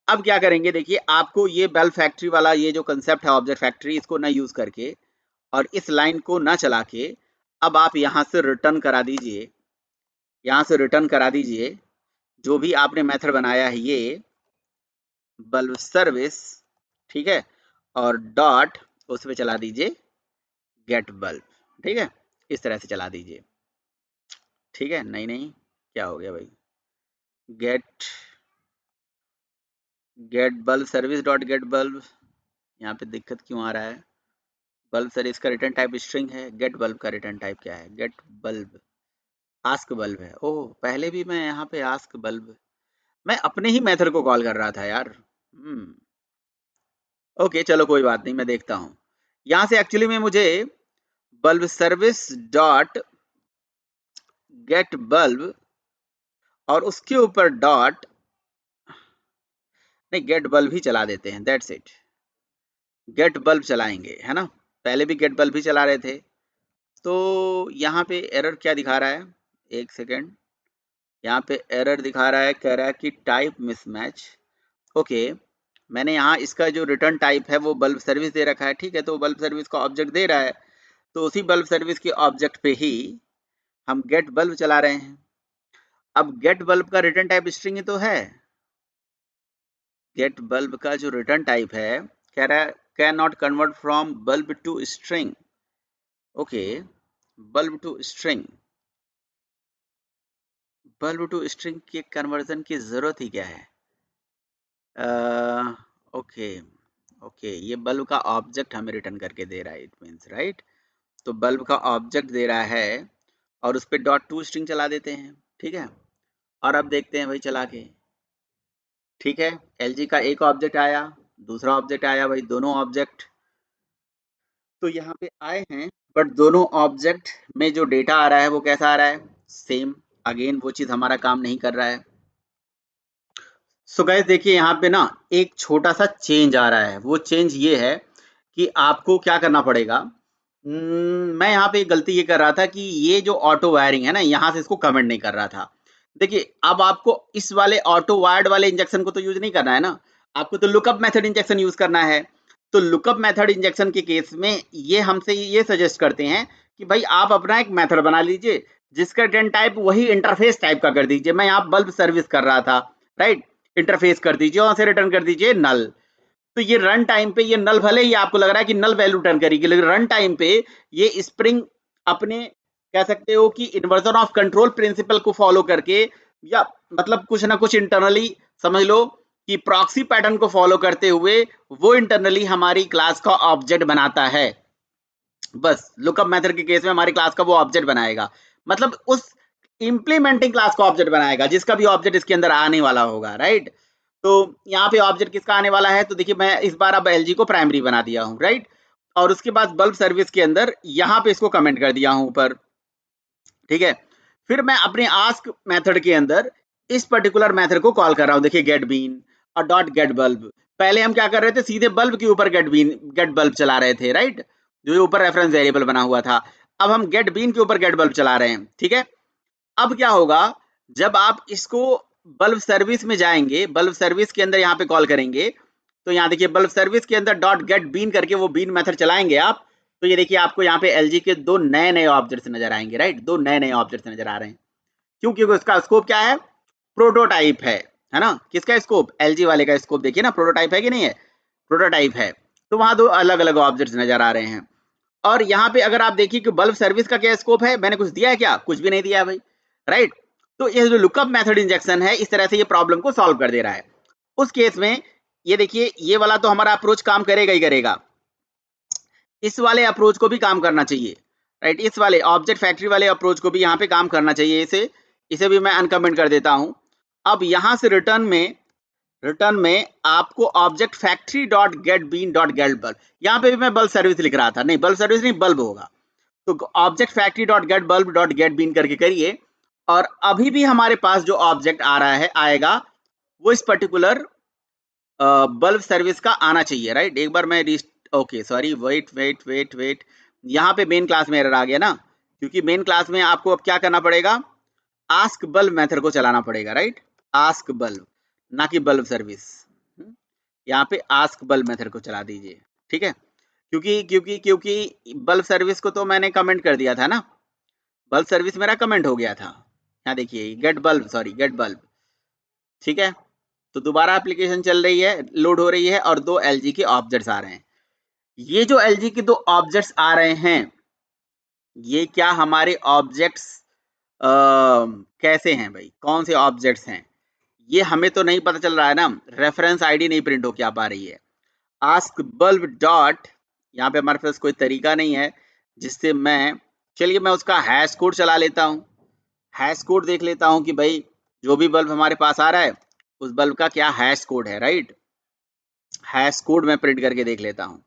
अब क्या करेंगे, देखिए आपको ये बल्ब फैक्ट्री वाला ये जो कंसेप्ट है ऑब्जेक्ट फैक्ट्री, इसको ना यूज करके और इस लाइन को ना चला के, अब आप यहाँ से रिटर्न करा दीजिए, यहाँ से रिटर्न करा दीजिए जो भी आपने मेथड बनाया है ये बल्ब सर्विस, ठीक है, और डॉट उस पे चला दीजिए गेट बल्ब, ठीक है, इस तरह से चला दीजिए, ठीक है। नहीं नहीं, क्या हो गया भाई, get get bulb service dot get bulb, यहाँ पे दिक्कत क्यों आ रहा है? बल्ब सर्विस का रिटर्न टाइप स्ट्रिंग है, गेट बल्ब का रिटर्न टाइप क्या है? गेट बल्ब, आस्क बल्ब है। ओह, पहले भी मैं यहाँ पे आस्क बल्ब, मैं अपने ही मेथड को कॉल कर रहा था यार। ओके, चलो कोई बात नहीं, मैं देखता हूँ। यहाँ से एक्चुअली में मुझे bulb service dot get bulb और उसके ऊपर डॉट, नहीं गेट बल्ब ही चला देते हैं, दैट्स इट, गेट बल्ब चलाएंगे, है ना। पहले भी गेट बल्ब ही चला रहे थे। तो यहाँ पे एरर क्या दिखा रहा है, एक सेकेंड, यहाँ पे एरर दिखा रहा है, कह रहा है कि टाइप मिसमैच। ओके, मैंने यहाँ इसका जो रिटर्न टाइप है वो बल्ब सर्विस दे रखा है, ठीक है, तो बल्ब सर्विस का ऑब्जेक्ट दे रहा है, तो उसी बल्ब सर्विस के ऑब्जेक्ट पे ही हम गेट बल्ब चला रहे हैं। अब गेट बल्ब का रिटर्न टाइप स्ट्रिंग ही तो है, गेट बल्ब का जो रिटर्न टाइप है कह रहा है can not convert from bulb to string. Okay, bulb to string, bulb to string के कन्वर्जन की जरूरत ही क्या है? ओके ओके, ये बल्ब का ऑब्जेक्ट हमें रिटर्न करके दे रहा है, इट मीन्स राइट। तो बल्ब का ऑब्जेक्ट दे रहा है और उस पर डॉट टू स्ट्रिंग चला देते हैं, ठीक है। और अब देखते हैं भाई चला के, ठीक है, एलजी का एक ऑब्जेक्ट आया, दूसरा ऑब्जेक्ट आया भाई, दोनों ऑब्जेक्ट तो यहाँ पे आए हैं, बट दोनों ऑब्जेक्ट में जो डेटा आ रहा है वो कैसा आ रहा है? सेम। अगेन वो चीज हमारा काम नहीं कर रहा है। सो गाइस देखिए यहाँ पे ना एक छोटा सा चेंज आ रहा है, वो चेंज ये है कि आपको क्या करना पड़ेगा। मैं यहाँ पे गलती ये कर रहा था कि ये जो ऑटो वायरिंग है ना, यहाँ से इसको कमेंट नहीं कर रहा था। देखिए अब आपको इस वाले ऑटो वायर्ड वाले इंजेक्शन को तो यूज नहीं करना है ना, आपको तो लुकअप मेथड इंजेक्शन यूज करना है। तो लुकअप मेथड इंजेक्शन के केस में ये हमसे ये सजेस्ट करते हैं कि भाई आप अपना एक मेथड बना लीजिए जिसका रिटर्न टाइप वही इंटरफेस टाइप का कर दीजिए। मैं यहाँ बल्ब सर्विस कर रहा था, राइट, इंटरफेस कर दीजिए और से रिटर्न कर दीजिए नल। तो ये रन टाइम पे ये नल, भले ही आपको लग रहा है कि नल वैल्यू रिटर्न करेगी, लेकिन रन टाइम पे ये स्प्रिंग अपने कह सकते हो कि इन्वर्जन ऑफ कंट्रोल प्रिंसिपल को फॉलो करके, या मतलब कुछ ना कुछ इंटरनली समझ लो कि प्रॉक्सी पैटर्न को फॉलो करते हुए वो इंटरनली हमारी क्लास का ऑब्जेक्ट बनाता है। बस लुकअप मेथड के केस में हमारी क्लास का वो ऑब्जेक्ट बनाएगा, मतलब उस इंप्लीमेंटिंग क्लास का ऑब्जेक्ट बनाएगा जिसका भी ऑब्जेक्ट इसके अंदर आने वाला होगा, राइट। तो यहाँ पे ऑब्जेक्ट किसका आने वाला है, तो देखिए मैं इस बार अब एलजी को प्राइमरी बना दिया हूँ, राइट, और उसके बाद बल्ब सर्विस के अंदर यहाँ पे इसको कमेंट कर दिया हूँ ऊपर, ठीक है। फिर मैं अपने आस्क मेथड के अंदर इस पर्टिकुलर मेथड को कॉल कर रहा हूँ, देखिए गेट बीन और डॉट गेट बल्ब। पहले हम क्या कर रहे थे, सीधे बल्ब के ऊपर गेट बीन गेट बल्ब चला रहे थे, राइट, जो ऊपर रेफरेंस वेरिएबल बना हुआ था। अब हम गेट बीन के ऊपर गेट बल्ब चला रहे हैं, ठीक है। अब क्या होगा, जब आप इसको बल्ब सर्विस में जाएंगे, बल्ब सर्विस के अंदर यहाँ पे कॉल करेंगे, तो यहाँ देखिए बल्ब सर्विस के अंदर डॉट गेट बीन करके वो बीन मेथड चलाएंगे आप, तो ये देखिए आपको यहाँ पे एलजी के दो नए नए ऑब्जेक्ट्स नजर आएंगे, राइट, दो नए नए ऑब्जेक्ट्स नजर आ रहे हैं। क्यों? क्योंकि उसका स्कोप क्या है, प्रोटोटाइप है ना। किसका स्कोप? एलजी वाले का स्कोप, देखिए ना प्रोटोटाइप है कि नहीं है, प्रोटोटाइप है। तो वहां दो अलग अलग ऑब्जेक्ट्स नजर आ रहे हैं। और यहाँ पे अगर आप देखिए कि बल्ब सर्विस का क्या स्कोप है, मैंने कुछ दिया है क्या? कुछ भी नहीं दिया भाई, राइट। तो ये जो लुकअप मेथड इंजेक्शन है इस तरह से ये प्रॉब्लम को सॉल्व कर दे रहा है। उस केस में ये देखिए ये वाला तो हमारा अप्रोच काम करेगा ही करेगा, इस वाले अप्रोच को भी काम करना चाहिए, राइट, इस वाले ऑब्जेक्ट फैक्ट्री वाले अप्रोच को भी यहाँ पे काम करना चाहिए। इसे भी मैं अनकमेंट कर देता हूँ। अब यहाँ से रिटर्न में आपको object factory dot get bean dot get bulb, यहाँ पे भी मैं बल्ब सर्विस लिख रहा था, नहीं बल्ब सर्विस नहीं बल्ब होगा, तो object factory dot get bulb dot get bean करके करिए। और अभी भी हमारे पास जो ऑब्जेक्ट आ रहा है आएगा वो इस पर्टिकुलर बल्ब सर्विस का आना चाहिए, राइट। एक बार मैं okay sorry, wait wait wait wait, यहाँ पे मेन क्लास में एरर आ गया ना, क्योंकि मेन क्लास में आपको अब क्या करना पड़ेगा, आस्क बल्ब मेथड को चलाना पड़ेगा, राइट, आस्क बल्ब, ना कि बल्ब सर्विस। यहाँ पे आस्क बल्ब मेथड को चला दीजिए, ठीक है, क्योंकि क्योंकि क्योंकि बल्ब सर्विस को तो मैंने कमेंट कर दिया था ना, बल्ब सर्विस मेरा कमेंट हो गया था। यहाँ देखिए get bulb, sorry get bulb, ठीक है, तो दोबारा एप्लीकेशन चल रही है, लोड हो रही है और 2 LG के ऑब्जेक्ट्स आ रहे हैं। ये जो LG के 2 ऑब्जेक्ट्स आ रहे हैं, ये क्या हमारे ऑब्जेक्ट्स कैसे हैं भाई, कौन से ऑब्जेक्ट्स हैं, ये हमें तो नहीं पता चल रहा है ना, रेफरेंस आईडी नहीं प्रिंट होके आ पा रही है। आस्क बल्ब डॉट, यहाँ पे हमारे पास कोई तरीका नहीं है जिससे चलिए मैं उसका हैश कोड चला लेता हूँ, हैश कोड देख लेता हूँ कि भाई जो भी बल्ब हमारे पास आ रहा है उस बल्ब का क्या हैश कोड है, राइट। हैश कोड मैं प्रिंट करके देख लेता हूँ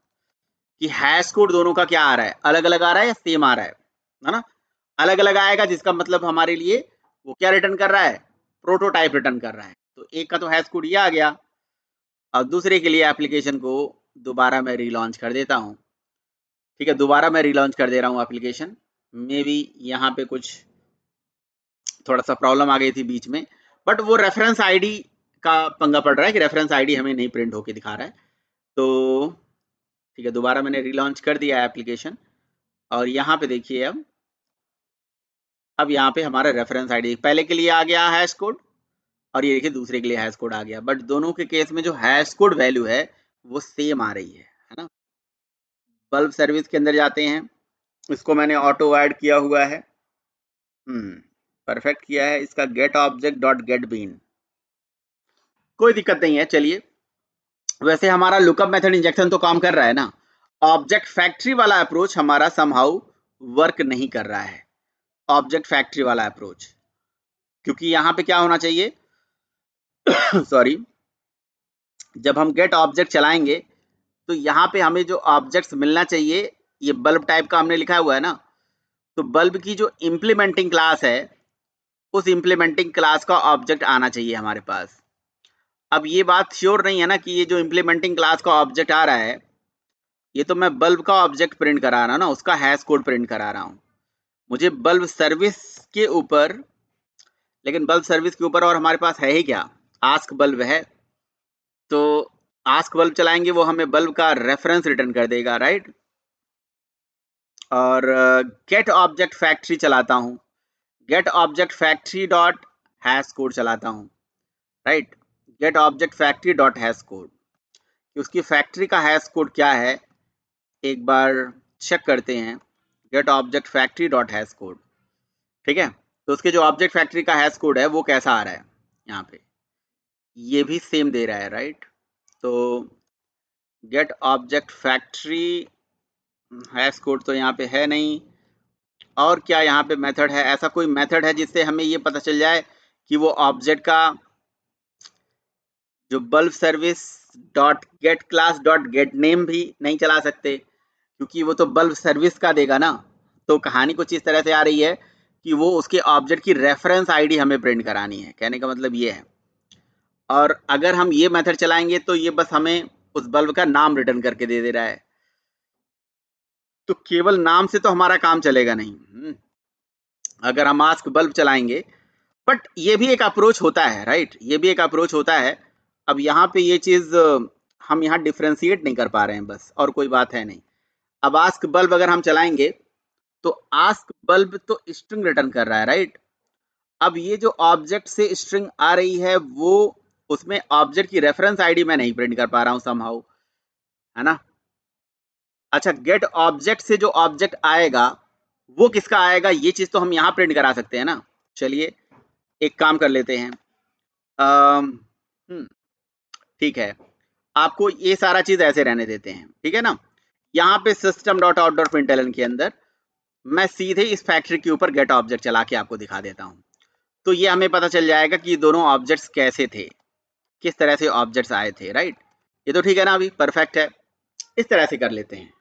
कि हैश कोड दोनों का क्या आ रहा है, अलग अलग आ रहा है या सेम आ रहा है ना। अलग अलग आएगा जिसका मतलब हमारे लिए वो क्या रिटर्न कर रहा है, प्रोटोटाइप रिटर्न कर रहा है। तो एक का तो हैश कोड ये आ गया। अब दूसरे के लिए एप्लीकेशन को दोबारा मैं रीलॉन्च कर देता हूँ, ठीक है, दोबारा मैं रीलॉन्च कर दे रहा हूँ एप्लीकेशन। मे बी यहाँ पे कुछ थोड़ा सा प्रॉब्लम आ गई थी बीच में, बट वो रेफरेंस आईडी का पंगा पड़ रहा है कि रेफरेंस आईडी हमें नहीं प्रिंट होके दिखा रहा है। तो ठीक है, दोबारा मैंने रीलॉन्च कर दिया एप्लीकेशन और यहाँ पे देखिए अब यहाँ पे हमारा रेफरेंस आईडी पहले के लिए आ गया हैश कोड और ये देखिए दूसरे के लिए हैश कोड आ गया, बट दोनों के केस में जो हैश कोड वैल्यू है वो सेम आ रही है ना। बल्ब सर्विस के अंदर जाते हैं, इसको मैंने ऑटो ऐड किया हुआ है, परफेक्ट किया है, इसका get object dot get bean, कोई दिक्कत नहीं है। चलिए, वैसे हमारा लुकअप मेथड इंजेक्शन तो काम कर रहा है ना, ऑब्जेक्ट फैक्ट्री वाला अप्रोच हमारा समहाउ वर्क नहीं कर रहा है, ऑब्जेक्ट फैक्ट्री वाला अप्रोच, क्योंकि यहाँ पे क्या होना चाहिए सॉरी, जब हम गेट ऑब्जेक्ट चलाएंगे तो यहाँ पे हमें जो ऑब्जेक्ट्स मिलना चाहिए, ये बल्ब टाइप का हमने लिखा हुआ है ना, तो बल्ब की जो इम्प्लीमेंटिंग क्लास है उस इम्प्लीमेंटिंग क्लास का ऑब्जेक्ट आना चाहिए हमारे पास। अब ये बात श्योर नहीं है ना कि ये जो इम्प्लीमेंटिंग क्लास का ऑब्जेक्ट आ रहा है, ये तो मैं बल्ब का ऑब्जेक्ट प्रिंट करा रहा हूँ ना, उसका हैश कोड प्रिंट करा रहा हूँ। मुझे बल्ब सर्विस के ऊपर, लेकिन बल्ब सर्विस के ऊपर और हमारे पास है ही क्या, आस्क बल्ब है। तो आस्क बल्ब चलाएंगे वो हमें बल्ब का रेफरेंस रिटर्न कर देगा, राइट। और गेट ऑब्जेक्ट फैक्ट्री चलाता हूँ, get object factory dot hash code चलाता हूँ, right, get object factory dot hash code, उसकी फैक्ट्री का हैश कोड क्या है एक बार चेक करते हैं, get object factory dot hash code, ठीक है। तो उसके जो ऑब्जेक्ट फैक्ट्री का हैश कोड है वो कैसा आ रहा है, यहाँ पे ये भी सेम दे रहा है, राइट। तो get object factory hash code तो यहाँ पे है नहीं, और क्या यहाँ पे मेथड है, ऐसा कोई मेथड है जिससे हमें ये पता चल जाए कि वो ऑब्जेक्ट का जो bulb service dot gate class dot gate name भी नहीं चला सकते, क्योंकि वो तो बल्ब सर्विस का देगा ना। तो कहानी कुछ इस तरह से आ रही है कि वो उसके ऑब्जेक्ट की रेफरेंस आईडी हमें प्रिंट करानी है, कहने का मतलब ये है। और अगर हम ये मेथड चलाएंगे तो ये बस हमें उस बल्ब का नाम रिटर्न करके दे रहा है, तो केवल नाम से तो हमारा काम चलेगा नहीं। अगर हम आस्क बल्ब चलाएंगे, बट ये भी एक अप्रोच होता है, राइट, ये भी एक अप्रोच होता है। अब यहाँ पे ये चीज हम यहाँ डिफ्रेंशिएट नहीं कर पा रहे हैं बस, और कोई बात है नहीं। अब आस्क बल्ब अगर हम चलाएंगे तो आस्क बल्ब तो स्ट्रिंग रिटर्न कर रहा है, राइट। अब ये जो ऑब्जेक्ट से स्ट्रिंग आ रही है वो, उसमें ऑब्जेक्ट की रेफरेंस आईडी मैं नहीं प्रिंट कर पा रहा हूँ समहाउ, है ना। अच्छा, गेट ऑब्जेक्ट से जो ऑब्जेक्ट आएगा वो किसका आएगा, ये चीज तो हम यहाँ प्रिंट करा सकते हैं ना। चलिए एक काम कर लेते हैं, ठीक है, आपको ये सारा चीज ऐसे रहने देते हैं, ठीक है ना। यहाँ पे system dot out dot println के अंदर मैं सीधे इस फैक्ट्री के ऊपर गेट ऑब्जेक्ट चला के आपको दिखा देता हूँ, तो ये हमें पता चल जाएगा कि ये दोनों ऑब्जेक्ट्स कैसे थे, किस तरह से ऑब्जेक्ट्स आए थे, राइट। ये तो ठीक है ना, अभी परफेक्ट है, इस तरह से कर लेते हैं,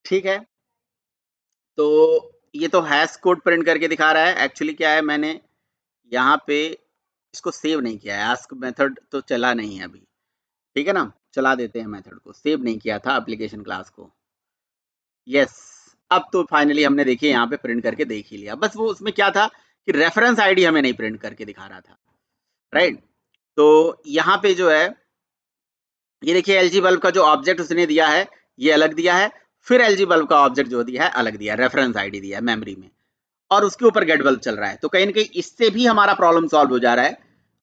ठीक है। तो ये तो हैश कोड प्रिंट करके दिखा रहा है, एक्चुअली क्या है, मैंने यहाँ पे इसको सेव नहीं किया है, आस्क मेथड तो चला नहीं है अभी, ठीक है ना। चला देते हैं मेथड को, सेव नहीं किया था एप्लीकेशन क्लास को, यस। अब तो फाइनली हमने देखिए यहाँ पे प्रिंट करके देख ही लिया, बस वो उसमें क्या था कि रेफरेंस आईडी हमें नहीं प्रिंट करके दिखा रहा था, राइट। तो यहाँ पे जो है ये देखिए एलजी बल्ब का जो ऑब्जेक्ट उसने दिया है ये अलग दिया है, फिर एलजी बल्ब का ऑब्जेक्ट जो दिया है अलग दिया है, रेफरेंस आईडी दिया है मेमोरी में, और उसके ऊपर गेट बल्ब चल रहा है। तो कहीं ना कहीं इससे भी हमारा प्रॉब्लम सॉल्व हो जा रहा है,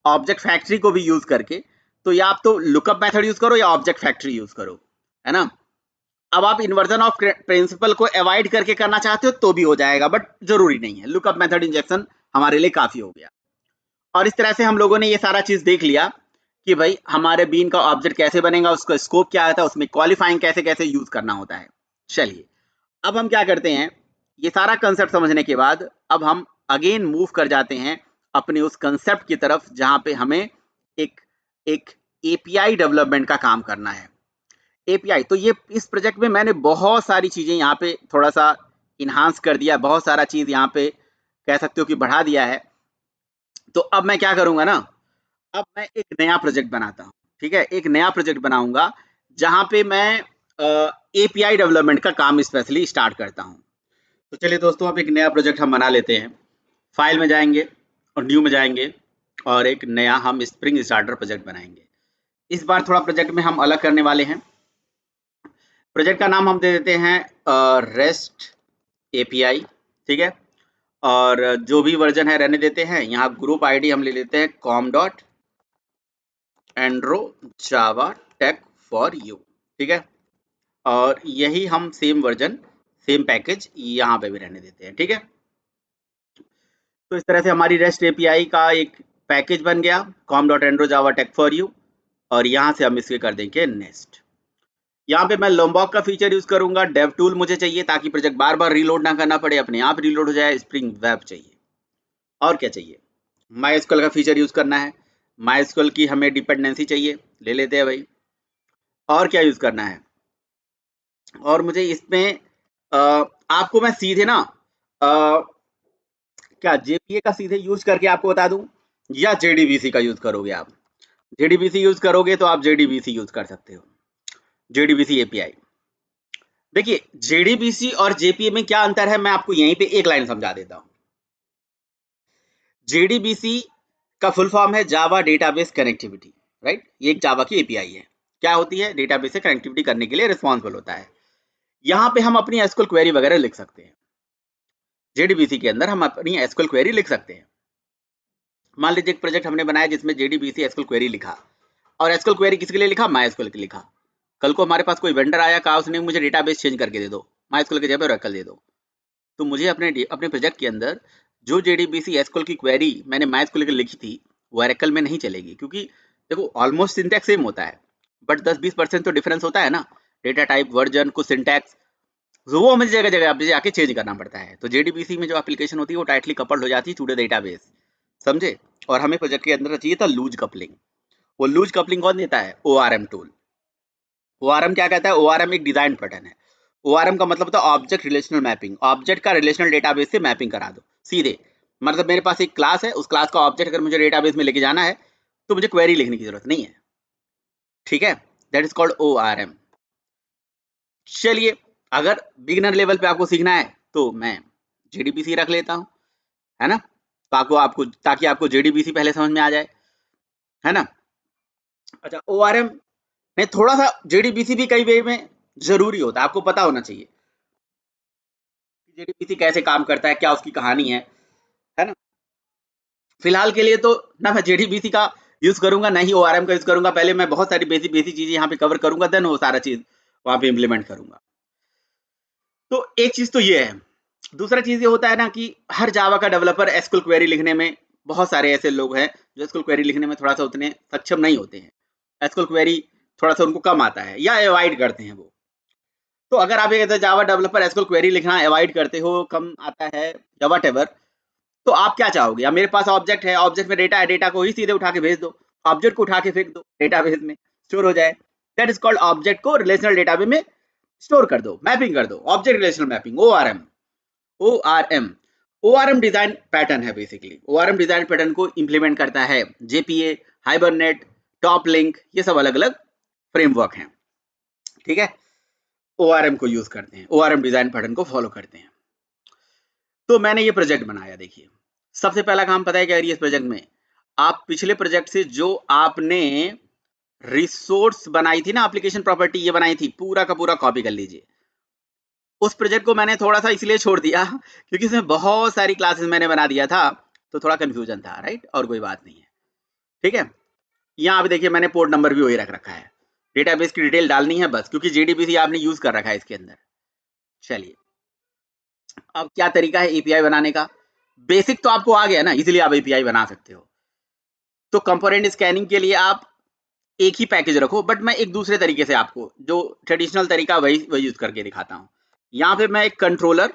ऑब्जेक्ट फैक्ट्री को भी यूज करके, तो या आप तो लुकअप मेथड यूज करो या ऑब्जेक्ट फैक्ट्री यूज करो, है ना। अब आप इन्वर्जन ऑफ प्रिंसिपल को अवॉइड करके करना चाहते हो तो भी हो जाएगा, बट जरूरी नहीं है, लुकअप मेथड इंजेक्शन हमारे लिए काफी हो गया। और इस तरह से हम लोगों ने ये सारा चीज देख लिया कि भाई हमारे बीन का ऑब्जेक्ट कैसे बनेगा, उसका स्कोप क्या आता है, उसमें क्वालिफाइंग कैसे कैसे यूज करना होता है। चलिए अब हम क्या करते हैं, ये सारा कंसेप्ट समझने के बाद अब हम अगेन मूव कर जाते हैं अपने उस कंसेप्ट की तरफ जहां पे हमें एक एक एपीआई डेवलपमेंट का काम करना है। एपीआई, तो ये इस प्रोजेक्ट में मैंने बहुत सारी चीजें यहाँ पे थोड़ा सा इन्हांस कर दिया, बहुत सारा चीज यहाँ पे कह सकते हो कि बढ़ा दिया है। तो अब मैं क्या करूंगा ना, अब मैं एक नया प्रोजेक्ट बनाता हूँ, ठीक है, एक नया प्रोजेक्ट बनाऊंगा जहां पे मैं एपीआई डेवलपमेंट का काम स्पेशली स्टार्ट करता हूँ। तो चलिए दोस्तों, अब एक नया प्रोजेक्ट हम बना लेते हैं। फाइल में जाएंगे और न्यू में जाएंगे और एक नया हम स्प्रिंग स्टार्टर प्रोजेक्ट बनाएंगे। इस बार थोड़ा प्रोजेक्ट में हम अलग करने वाले हैं। प्रोजेक्ट का नाम हम दे देते हैं रेस्ट एपीआई, ठीक है, और जो भी वर्जन है रहने देते हैं। यहाँ ग्रुप आईडी हम ले लेते हैं com.andro java tech for you, ठीक है, और यही हम सेम वर्जन सेम पैकेज यहाँ पे भी रहने देते हैं, ठीक है। तो इस तरह से हमारी रेस्ट एपीआई का एक पैकेज बन गया com.andro java tech for you, और यहाँ से हम इसके कर देंगे नेक्स्ट। यहाँ पे मैं लोम्बॉक का फीचर यूज करूंगा। डेव टूल मुझे चाहिए ताकि प्रोजेक्ट बार बार रीलोड ना करना पड़े, अपने आप रीलोड हो जाए। स्प्रिंग वेब चाहिए, और क्या चाहिए, माईएसक्यूएल का फीचर यूज करना है। माईएसक्यूएल की हमें डिपेंडेंसी चाहिए, ले लेते हैं भाई। और क्या यूज करना है, और मुझे इसमें आपको मैं सीधे ना क्या जेपीए का सीधे यूज करके आपको बता दूं, या जेडीबीसी का यूज करोगे आप। जेडीबीसी यूज करोगे तो आप जेडीबीसी यूज कर सकते हो, जेडीबीसी एपीआई। देखिए जेडीबीसी और जेपीए में क्या अंतर है, मैं आपको यहीं पे एक लाइन समझा देता हूं। जेडीबीसी का फुल फॉर्म है जावा डेटाबेस कनेक्टिविटी, राइट। ये एक जावा की एपीआई है। क्या होती है, डेटाबेस से कनेक्टिविटी करने के लिए रिस्पॉन्सिबल होता है। यहाँ पे हम अपनी एसक्यूएल क्वेरी वगैरह लिख सकते हैं। जेडीबीसी के अंदर हम अपनी एसक्यूएल क्वेरी लिख सकते हैं। मान लीजिए एक प्रोजेक्ट हमने बनाया जिसमें जेडीबीसी एसक्यूएल क्वेरी लिखा, और एसक्यूएल क्वेरी किसके लिए लिखा, माईएसक्यूएल के लिखा। कल को हमारे पास कोई वेंडर आया, कहा उसने मुझे डेटाबेस चेंज करके दे दो, माईएसक्यूएल की जगह पे ओरेकल दे दो, तो मुझे अपने प्रोजेक्ट के अंदर जो जेडीबीसी एसक्यूएल की क्वेरी मैंने माईएसक्यूएल के लिए लिखी थी वो ओरेकल में नहीं चलेगी, क्योंकि देखो ऑलमोस्ट सिंटैक्स सेम होता है, बट 10-20% तो डिफरेंस होता है ना, डेटा टाइप, वर्जन, कुछ सिंटैक्स, तो वो हमें जगह जगह आप जाके चेंज करना पड़ता है। तो जेडीबीसी में जो एप्लीकेशन होती है वो टाइटली कपल्ड हो जाती है टू द डेटाबेस, समझे। और हमें प्रोजेक्ट के अंदर चाहिए था लूज कपलिंग। वो लूज कपलिंग कौन देता है, ओआरएम टूल। ओआरएम क्या कहता है, ओआरएम एक डिजाइन पैटर्न है। ओआरएम का मतलब होता है ऑब्जेक्ट रिलेशनल मैपिंग, ऑब्जेक्ट का रिलेशनल डेटाबेस से मैपिंग करा दो सीधे। मतलब मेरे पास एक क्लास है, उस क्लास का ऑब्जेक्ट अगर मुझे डेटाबेस में लेके जाना है तो मुझे क्वेरी लिखने की जरूरत नहीं है, ठीक है, दैट इज कॉल्ड ओआरएम। चलिए अगर बिगिनर लेवल पे आपको सीखना है तो मैं जेडीबीसी रख लेता हूँ, है ना, ताकि आपको जेडीबीसी पहले समझ में आ जाए, है ना। अच्छा, ओआरएम में थोड़ा सा जेडीबीसी भी कई वे में जरूरी होता है, आपको पता होना चाहिए जेडीबीसी कैसे काम करता है, क्या उसकी कहानी है ना। फिलहाल के लिए तो ना मैं जेडीबीसी का यूज करूंगा, ना ही ओआरएम का यूज करूंगा। पहले मैं बहुत सारी बेसिक बेसिक चीजें यहाँ पे कवर करूंगा, देन वो सारा चीज वहां पे इम्प्लीमेंट करूंगा। तो एक चीज तो ये है। दूसरा चीज ये होता है ना कि हर जावा का डेवलपर एसक्यूएल क्वेरी लिखने में, बहुत सारे ऐसे लोग हैं जो एसक्यूएल क्वेरी लिखने में थोड़ा सा उतने सक्षम नहीं होते हैं। एसक्यूएल क्वेरी थोड़ा सा उनको कम आता है या अवॉइड करते हैं वो। तो अगर आप एक जावा डेवलपर एसक्यूएल क्वेरी लिखना अवॉइड करते हो, कम आता है या व्हाटएवर, तो आप क्या चाहोगे, अब मेरे पास ऑब्जेक्ट है, ऑब्जेक्ट में डेटा है, डेटा को ही सीधे उठा के भेज दो, ऑब्जेक्ट को उठा के फेंक दो, डेटाबेस में स्टोर हो जाए। दैट इज कॉल्ड ऑब्जेक्ट को रिलेशनल डेटाबेस में स्टोर कर दो, मैपिंग कर दो, object relational mapping, ORM. ORM ORM design pattern है। बेसिकली ओआरएम डिजाइन पैटर्न को इंप्लीमेंट करता है जेपीए, हाइबरनेट, टॉप लिंक, ये सब अलग अलग फ्रेमवर्क हैं, ठीक है। ओआरएम को यूज करते हैं, ओआरएम डिजाइन पैटर्न को फॉलो करते हैं। तो मैंने ये प्रोजेक्ट बनाया, देखिए सबसे पहला काम पता है क्या है इस प्रोजेक्ट में, आप पिछले प्रोजेक्ट से जो आपने रिसोर्स बनाई थी ना, एप्लीकेशन प्रॉपर्टी ये बनाई थी, पूरा का पूरा कॉपी कर लीजिए। उस प्रोजेक्ट को मैंने थोड़ा सा इसलिए छोड़ दिया क्योंकि इसमें बहुत सारी क्लासेस मैंने बना दिया था, तो थोड़ा कंफ्यूजन था, राइट, और कोई बात नहीं है, ठीक है, यहाँ पे देखिए मैंने पोर्ट नंबर भी वही रख रखा है, डेटाबेस की डिटेल डालनी है बस, क्योंकि JDBC आपने यूज कर रखा है इसके अंदर। चलिए, अब क्या तरीका है एपीआई बनाने का? बेसिक तो आपको आ गया ना, इजीली आप एपीआई बना सकते हो। तो कंपोनेंट स्कैनिंग के लिए आप एक ही पैकेज रखो, बट मैं एक दूसरे तरीके से आपको जो ट्रेडिशनल तरीका वही यूज करके दिखाता हूँ। यहाँ पे मैं एक कंट्रोलर्स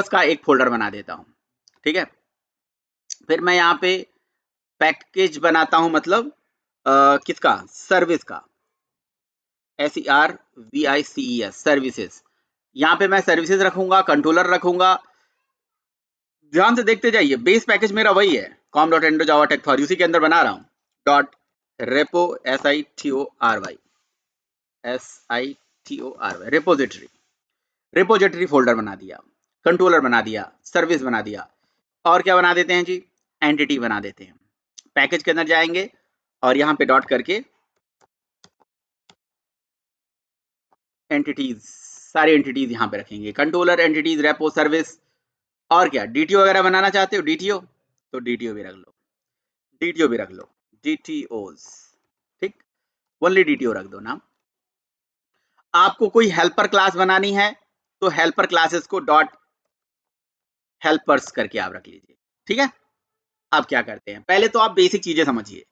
का एक फोल्डर बना देता हूँ, ठीक है। फिर मैं यहाँ पे पैकेज बनाता हूँ, मतलब किसका? सर्विस का, SERVICES, सर्विसेज। यहाँ पे मैं सर्विसेज रखूंगा, कंट्रोलर रखूंगा। ध्यान से देखते जाइए, बेस पैकेज मेरा वही है, com.endo java tech for, उसी के अंदर बना रहा हूँ dot repo SITORY repository folder बना दिया, कंट्रोलर बना दिया, सर्विस बना दिया, और क्या बना देते हैं जी? एंटिटी बना देते हैं। पैकेज के अंदर जाएंगे और यहाँ पे डॉट करके एंटिटीज, सारी एंटिटीज यहाँ पे रखेंगे, कंट्रोलर, एंटिटीज, रेपो, सर्विस। और क्या डीटीओ वगैरह बनाना चाहते हो? डीटीओ, तो डीटीओ भी रख लो, डीटीओ भी रख लो, DTOs, ठीक, ओनली डीटीओ रख दो नाम। आपको कोई हेल्पर क्लास बनानी है तो helper classes co dot helpers करके आप रख लीजिए, ठीक है। अब क्या करते हैं, पहले तो आप बेसिक चीजें समझिए।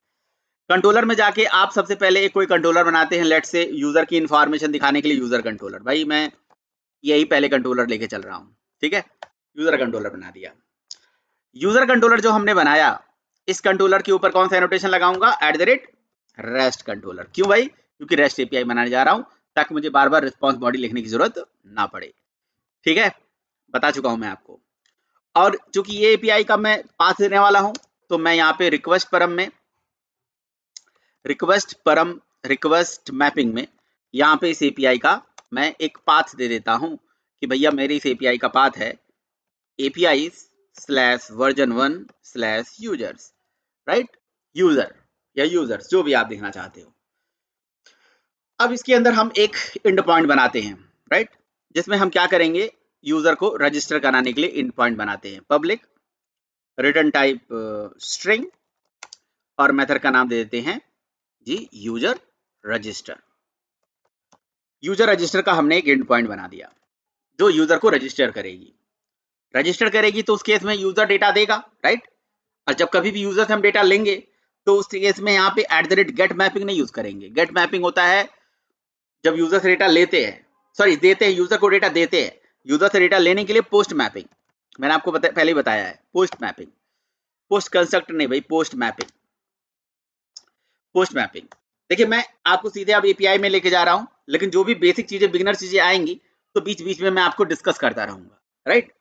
कंट्रोलर में जाके आप सबसे पहले एक कोई कंट्रोलर बनाते हैं, लेट से यूजर की इंफॉर्मेशन दिखाने के लिए यूजर कंट्रोलर। भाई मैं यही पहले कंट्रोलर लेके चल रहा हूँ, ठीक है। यूजर कंट्रोलर बना दिया। यूजर कंट्रोलर जो हमने बनाया, इस कंट्रोलर के ऊपर कौन सा एनोटेशन लगाऊंगा? @REST controller. क्यों भाई? क्योंकि रेस्ट एपीआई बनाने जा रहा हूं, ताकि मुझे बार बार रिस्पॉन्स बॉडी लिखने की जरूरत ना पड़े, ठीक है। बता चुका हूं मैं आपको। और चूंकि ये एपीआई का मैं पाथ देने वाला हूं, तो मैं यहाँ पे रिक्वेस्ट मैपिंग में यहाँ पे इस एपीआई का मैं एक पाथ दे देता हूं कि भैया मेरे इस एपीआई का पाथ है API/version1/users, राइट, यूजर या यूजर्स, जो भी आप देखना चाहते हो। अब इसके अंदर हम एक इंड पॉइंट बनाते हैं, राइट, जिसमें हम क्या करेंगे, यूजर को रजिस्टर कराने के लिए इंड पॉइंट बनाते हैं। पब्लिक रिटर्न टाइप स्ट्रिंग, और मेथड का नाम दे देते हैं जी यूजर रजिस्टर। यूजर रजिस्टर का हमने एक इंड पॉइंट बना दिया जो यूजर को रजिस्टर करेगी। तो उस केस में यूजर डेटा देगा, राइट। और जब कभी भी यूजर से हम डेटा लेंगे तो उस केस में यहाँ पे @get मैपिंग नहीं यूज करेंगे। गेट मैपिंग होता है जब यूजर से डेटा देते हैं, यूजर को डेटा देते हैं। यूजर से डेटा लेने के लिए पोस्ट मैपिंग, मैंने आपको पहले ही बताया है, पोस्ट मैपिंग, पोस्ट कंस्ट्रक्ट नहीं भाई, पोस्ट मैपिंग। देखिए मैं आपको सीधे अब एपीआई में लेके जा रहा हूं, लेकिन जो भी बेसिक चीजें, बिगिनर चीजें आएंगी तो बीच बीच में मैं आपको डिस्कस करता रहूंगा, राइट।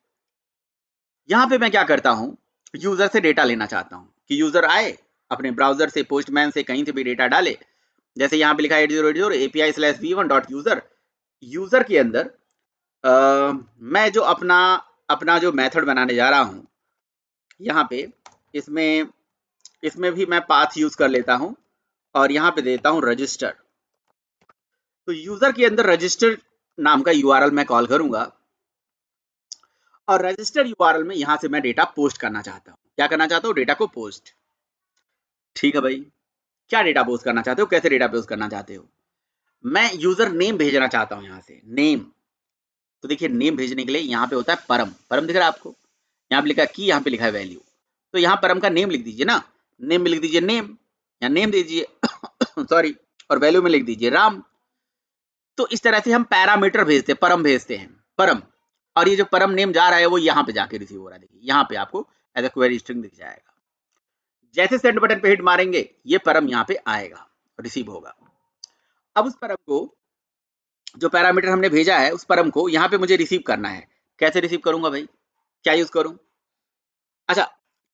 यहाँ पे मैं क्या करता हूँ, यूजर से डेटा लेना चाहता हूँ कि यूजर आए अपने ब्राउजर से, पोस्टमैन से, कहीं से भी डेटा डाले। जैसे यहाँ पे लिखा है 8080 API/v1.user। यूजर के अंदर मैं जो अपना जो मेथड बनाने जा रहा हूँ, यहाँ पे इसमें भी मैं पाथ यूज कर लेता हूँ और यहाँ पे देता हूँ रजिस्टर। तो यूजर के अंदर रजिस्टर नाम का URL मैं कॉल करूंगा, और रजिस्टर URL में यहां से मैं डेटा पोस्ट करना चाहता हूं। क्या करना चाहता हूं? डेटा को पोस्ट, ठीक है भाई। क्या डेटा पोस्ट करना चाहते हो, कैसे डेटा पोस्ट करना चाहते हो? मैं यूजर नेम भेजना चाहता हूं, यहां से नेम। तो देखिए नेम भेजने के लिए यहाँ पे होता है परम दिख रहा है आपको, यहाँ पे लिखा है की, यहाँ पे लिखा है वैल्यू। तो यहाँ परम का नेम लिख दीजिए ना, नेम में लिख दीजिए नेम, या नेम दीजिए सॉरी, और वैल्यू में लिख दीजिए राम। तो इस तरह से हम पैरामीटर भेजते हैं, परम, और ये जो परम नेम जा रहा है वो यहाँ पे जाके रिसीव हो रहा है। देखिए यहाँ पे आपको एज अ क्वेरी स्ट्रिंग दिख जाएगा। जैसे सेंड बटन पे हिट मारेंगे ये परम यहाँ पे आएगा, रिसीव होगा। अब उस परम को, जो पैरामीटर हमने भेजा है, उस परम को यहाँ पे मुझे रिसीव करना है। कैसे रिसीव करूंगा भाई, क्या यूज करूं? अच्छा,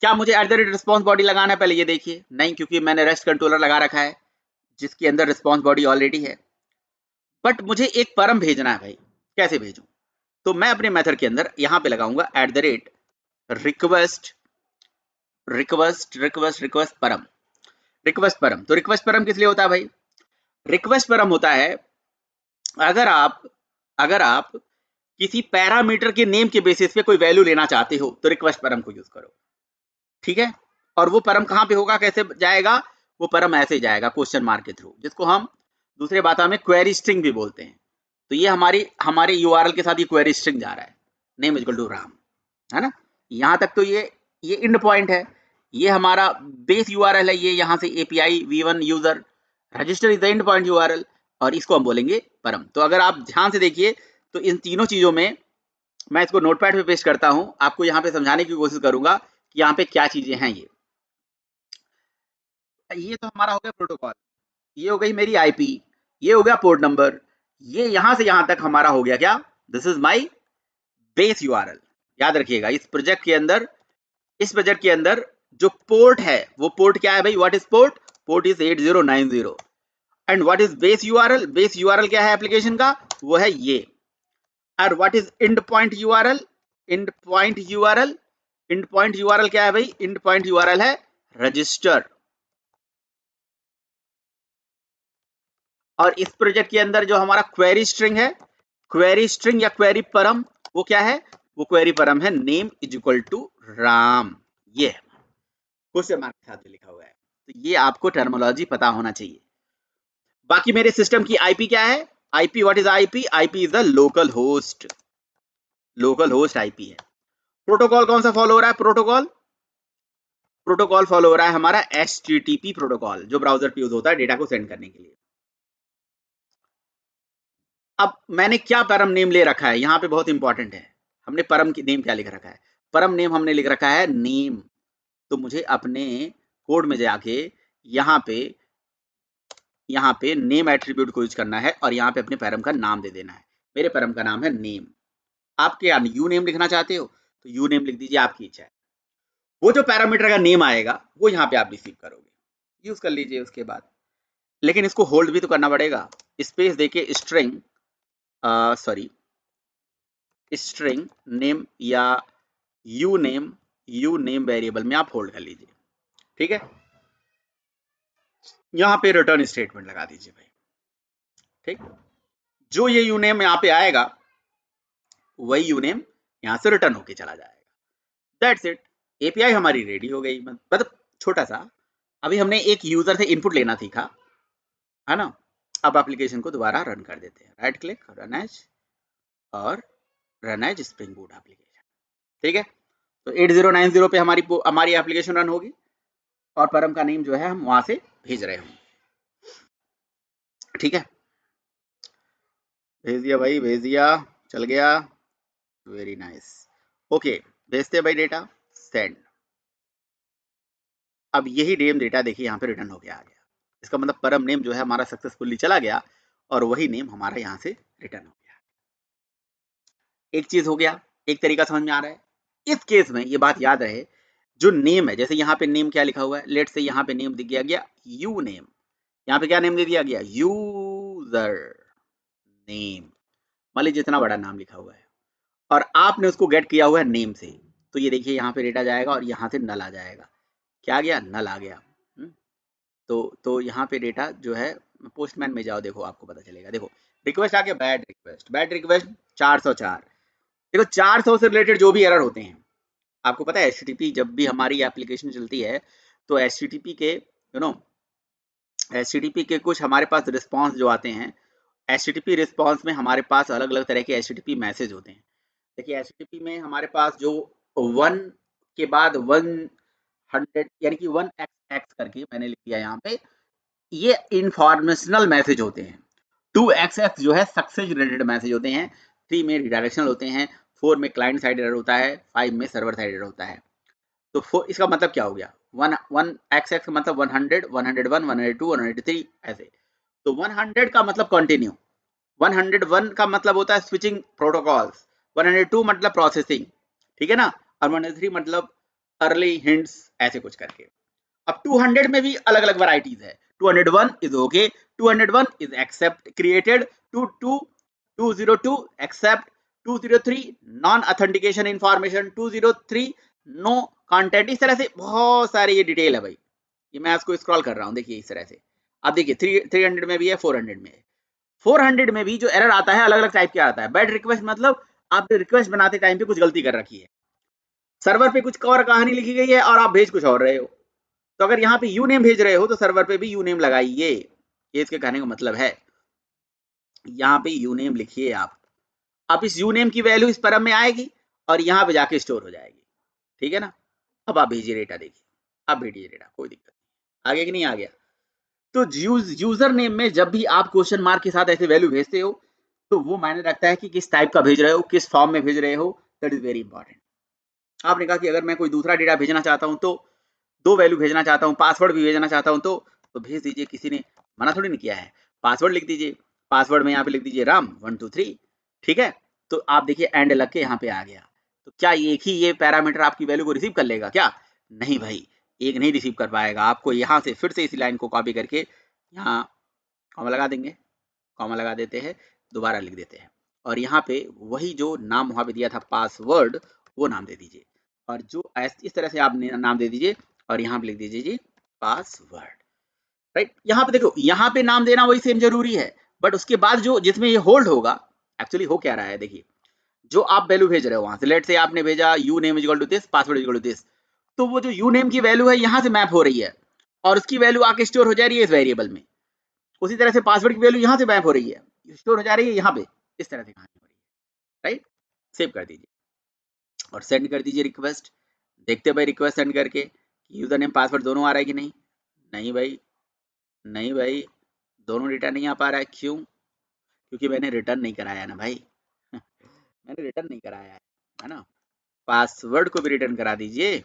क्या मुझे @response body लगाना है पहले ये देखिए? नहीं, क्योंकि मैंने रेस्ट कंट्रोलर लगा रखा है जिसके अंदर रिस्पॉन्स बॉडी ऑलरेडी है। बट मुझे एक परम भेजना है भाई, कैसे भेजूं? तो मैं अपने मेथड के अंदर यहाँ पे लगाऊंगा @request परम। तो रिक्वेस्ट परम किस लिए होता है भाई? रिक्वेस्ट परम होता है अगर आप किसी पैरामीटर के नेम के बेसिस पे कोई वैल्यू लेना चाहते हो तो रिक्वेस्ट परम को यूज करो। ठीक है। और वो परम कहाँ पे होगा, कैसे जाएगा, वो परम ऐसे जाएगा क्वेश्चन मार्क के थ्रू, जिसको हम दूसरे भाषा में क्वेरी स्ट्रिंग भी बोलते हैं। तो ये हमारे यूआरएल के साथ ये क्वेरी स्ट्रिंग जा रहा है, नेम इक्वल टू राम, है ना। यहाँ तक तो ये इंड पॉइंट है, ये हमारा बेस यूआरएल है, ये यहाँ से API v1 user register is the end point URL, और इसको हम बोलेंगे परम। तो अगर आप ध्यान से देखिए तो इन तीनों चीजों में मैं इसको नोटपैड पे पेस्ट करता हूं, आपको यहाँ पे समझाने की कोशिश करूंगा कि यहाँ पे क्या चीजें हैं। ये तो हमारा हो गया प्रोटोकॉल, ये हो गई मेरी आईपी, ये हो गया पोर्ट नंबर, ये यहां से यहां तक हमारा हो गया क्या, this is my base URL. याद रखिएगा इस प्रोजेक्ट के अंदर जो पोर्ट है वो पोर्ट क्या है भाई, what is port, port is 8090। And what is base URL, base URL क्या है एप्लीकेशन का, वो है ये। और what is and point URL, and point URL, and point URL क्या है भाई, एंड पॉइंट यूआरएल है रजिस्टर। और इस प्रोजेक्ट के अंदर जो हमारा क्वेरी स्ट्रिंग है, क्वेरी स्ट्रिंग या क्वेरी परम, वो क्या है, वो क्वेरी परम है name is equal to Ram. ये क्वेश्चन मार्क के साथ लिखा हुआ है, तो ये आपको टर्मिनोलॉजी पता होना चाहिए। बाकी मेरे सिस्टम की आईपी क्या है, IP, what is IP, IP is the local host, local host IP है। प्रोटोकॉल कौन सा फॉलो हो रहा है, प्रोटोकॉल फॉलो हो रहा है हमारा HTTP प्रोटोकॉल, जो ब्राउजर पे यूज होता है डेटा को सेंड करने के लिए। अब मैंने क्या परम नेम ले रखा है, यहाँ पे बहुत इंपॉर्टेंट है, हमने परम की नेम क्या लिख रखा है, परम नेम हमने लिख रखा है नेम। तो मुझे अपने कोड में जाके यहाँ पे नेम एट्रीब्यूट को यूज करना है और यहाँ पे अपने परम का नाम दे देना है। मेरे परम का नाम है नेम, आप क्या यू नेम लिखना चाहते हो तो यू नेम लिख दीजिए, आपकी इच्छा है। वो जो पैरामीटर का नेम आएगा वो यहाँ पे आप रिसीव करोगे, यूज कर लीजिए उसके बाद। लेकिन इसको होल्ड भी तो करना पड़ेगा, स्पेस देके स्ट्रिंग स्ट्रिंग नेम या यू नेम वेरिएबल में आप होल्ड कर लीजिए, ठीक है। यहाँ पे रिटर्न स्टेटमेंट लगा दीजिए भाई, ठीक। जो ये यू नेम यहाँ पे आएगा वही यू नेम यहाँ से रिटर्न होके चला जाएगा, दैट्स इट। एपीआई हमारी रेडी हो गई, मतलब छोटा सा, अभी हमने एक यूजर से इनपुट लेना सीखा, है ना। अब एप्लीकेशन को दोबारा रन कर देते हैं, राइट क्लिक रन एज, और run as spring boot application, ठीक है। तो 8090 पे हमारी एप्लीकेशन रन होगी और परम का नेम जो है हम वहां से भेज रहे हैं, ठीक है। भेज दिया भाई, भेज दिया, चल गया, वेरी नाइस। ओके, भेजते भाई डेटा, सेंड। अब यही नेम डेटा देखिए यहाँ पे रिटर्न होके आ गया, इसका मतलब परम नेम जो है हमारा सक्सेसफुली चला गया और वही नेम हमारा यहाँ से रिटर्न हो गया। एक चीज हो गया, एक तरीका समझ में आ रहा है। इस केस में ये बात याद रहे, जो नेम है, जैसे यहाँ पे नेम क्या लिखा हुआ है, लेट से यहाँ पे नेम दिया गया यू नेम, यहाँ पे क्या नेम दे दिया गया, यूजर नेम, मान लीजिए जितना बड़ा नाम लिखा हुआ है, और आपने उसको गेट किया हुआ है नेम से, तो ये देखिए यहाँ पे डेटा जाएगा और यहाँ से नल आ जाएगा, क्या आ गया, नल आ गया। तो यहाँ पे डेटा जो है, पोस्टमैन में जाओ, देखो आपको पता चलेगा, देखो रिक्वेस्ट आ गया, बैड रिक्वेस्ट 404। देखो 400 से रिलेटेड जो भी एरर होते हैं, आपको पता है HTTP जब भी हमारी एप्लीकेशन चलती है तो HTTP के कुछ हमारे पास रिस्पॉन्स जो आते हैं, HTTP रिस्पॉन्स में हमारे पास अलग अलग तरह के HTTP मैसेज होते हैं। देखिए HTTP में हमारे पास जो 1 के बाद 100 यानी कि 1xx करके मैंने लिख दिया यहाँ पे, ये इंफॉर्मेशनल मैसेज होते हैं। 2xx जो है सक्सेस रिलेटेड मैसेज होते हैं, 3 में रिडायरेक्शनल होते हैं, 4 में क्लाइंट साइड एरर होता है, 5 में सर्वर साइड एरर होता है। तो 4 इसका मतलब क्या हो गया, 1xx मतलब 100, 101, 102, 103 ऐसे। तो 100 का मतलब कंटिन्यू, 101 का मतलब होता है स्विचिंग प्रोटोकॉल्स, 102 मतलब प्रोसेसिंग, ठीक है ना, और 103 मतलब अर्ली हिंट्स, ऐसे कुछ करके। अब 200 में भी अलग अलग वैरायटीज है, 201 is okay, 201 is accept created, 202 accept, 203 non authentication information, 203 no content, इस तरह से बहुत सारे ये डिटेल है भाई। ये मैं इसको स्क्रॉल कर रहा हूँ, देखिए इस तरह से आप देखिए 300 में भी है, 400 में है। 400 में भी जो एरर आता है अलग अलग टाइप का आता है। बैड रिक्वेस्ट मतलब आपने रिक्वेस्ट बनाते टाइम पे कुछ गलती कर रखी है, सर्वर पे कुछ और कहानी लिखी गई है और आप भेज कुछ और रहे हो। तो अगर यहाँ पे यू नेम भेज रहे हो तो सर्वर पे भी यू नेम लगाइए, ये इसके कहने का मतलब है। यहाँ पे यू नेम लिखिए आप इस यू नेम की वैल्यू इस परम में आएगी और यहाँ पे जाके स्टोर हो जाएगी, ठीक है ना। अब आप भेजिए डेटा, देखिए अब भेजिए डेटा, कोई दिक्कत नहीं, आगे कि नहीं आ गया। तो यूजर नेम में जब भी आप क्वेश्चन मार्क के साथ ऐसे वैल्यू भेजते हो तो वो मायने रखता है कि किस टाइप का भेज रहे हो, किस फॉर्म में भेज रहे हो, दैट इज वेरी इंपॉर्टेंट। आपने कहा कि अगर मैं कोई दूसरा डेटा भेजना चाहता हूं तो दो वैल्यू भेजना चाहता हूं, पासवर्ड भी भेजना चाहता हूं तो भेज दीजिए, किसी ने मना थोड़ी नहीं किया है। पासवर्ड लिख दीजिए, पासवर्ड में यहाँ पे लिख दीजिए राम 123, ठीक है। तो आप देखिए एंड लग के यहाँ पे आ गया। तो क्या एक ही ये पैरामीटर आपकी वैल्यू को रिसीव कर लेगा क्या? नहीं भाई, एक नहीं रिसीव कर पाएगा। आपको यहाँ से फिर से इसी लाइन को कॉपी करके यहाँ कॉमा लगा देंगे, कॉमा लगा देते हैं, दोबारा लिख देते हैं और यहाँ पे वही जो नाम वहां पे दिया था पासवर्ड, वो नाम दे दीजिए और जो इस तरह से आप नाम दे दीजिए और यहाँ पे लिख दीजिए जी पासवर्ड, राइट। यहाँ पे देखो, यहाँ पे नाम देना वही सेम जरूरी है, बट उसके बाद जो जिसमें ये होल्ड होगा, एक्चुअली हो क्या रहा है, देखिए जो आप वैल्यू भेज रहे हो वहां से, लेट से आपने भेजा यू नेम is equal to this, password is equal to this, तो वो जो यू नेम की वैल्यू है यहाँ से मैप हो रही है और उसकी वैल्यू आके स्टोर हो जा रही है इस वेरिएबल में। उसी तरह से पासवर्ड की वैल्यू यहाँ से मैप हो रही है, स्टोर हो जा रही है यहाँ पे, इस तरह से कहानी हो रही है, राइट। सेव कर दीजिए और सेंड कर दीजिए रिक्वेस्ट। देखते भाई रिक्वेस्ट सेंड करके यूजर नेम पासवर्ड दोनों आ रहा है कि नहीं। नहीं भाई, नहीं भाई, दोनों डेटा नहीं आ पा रहा है, क्यों? क्योंकि मैंने रिटर्न नहीं कराया ना भाई मैंने रिटर्न नहीं कराया है ना। पासवर्ड को भी रिटर्न करा दीजिए,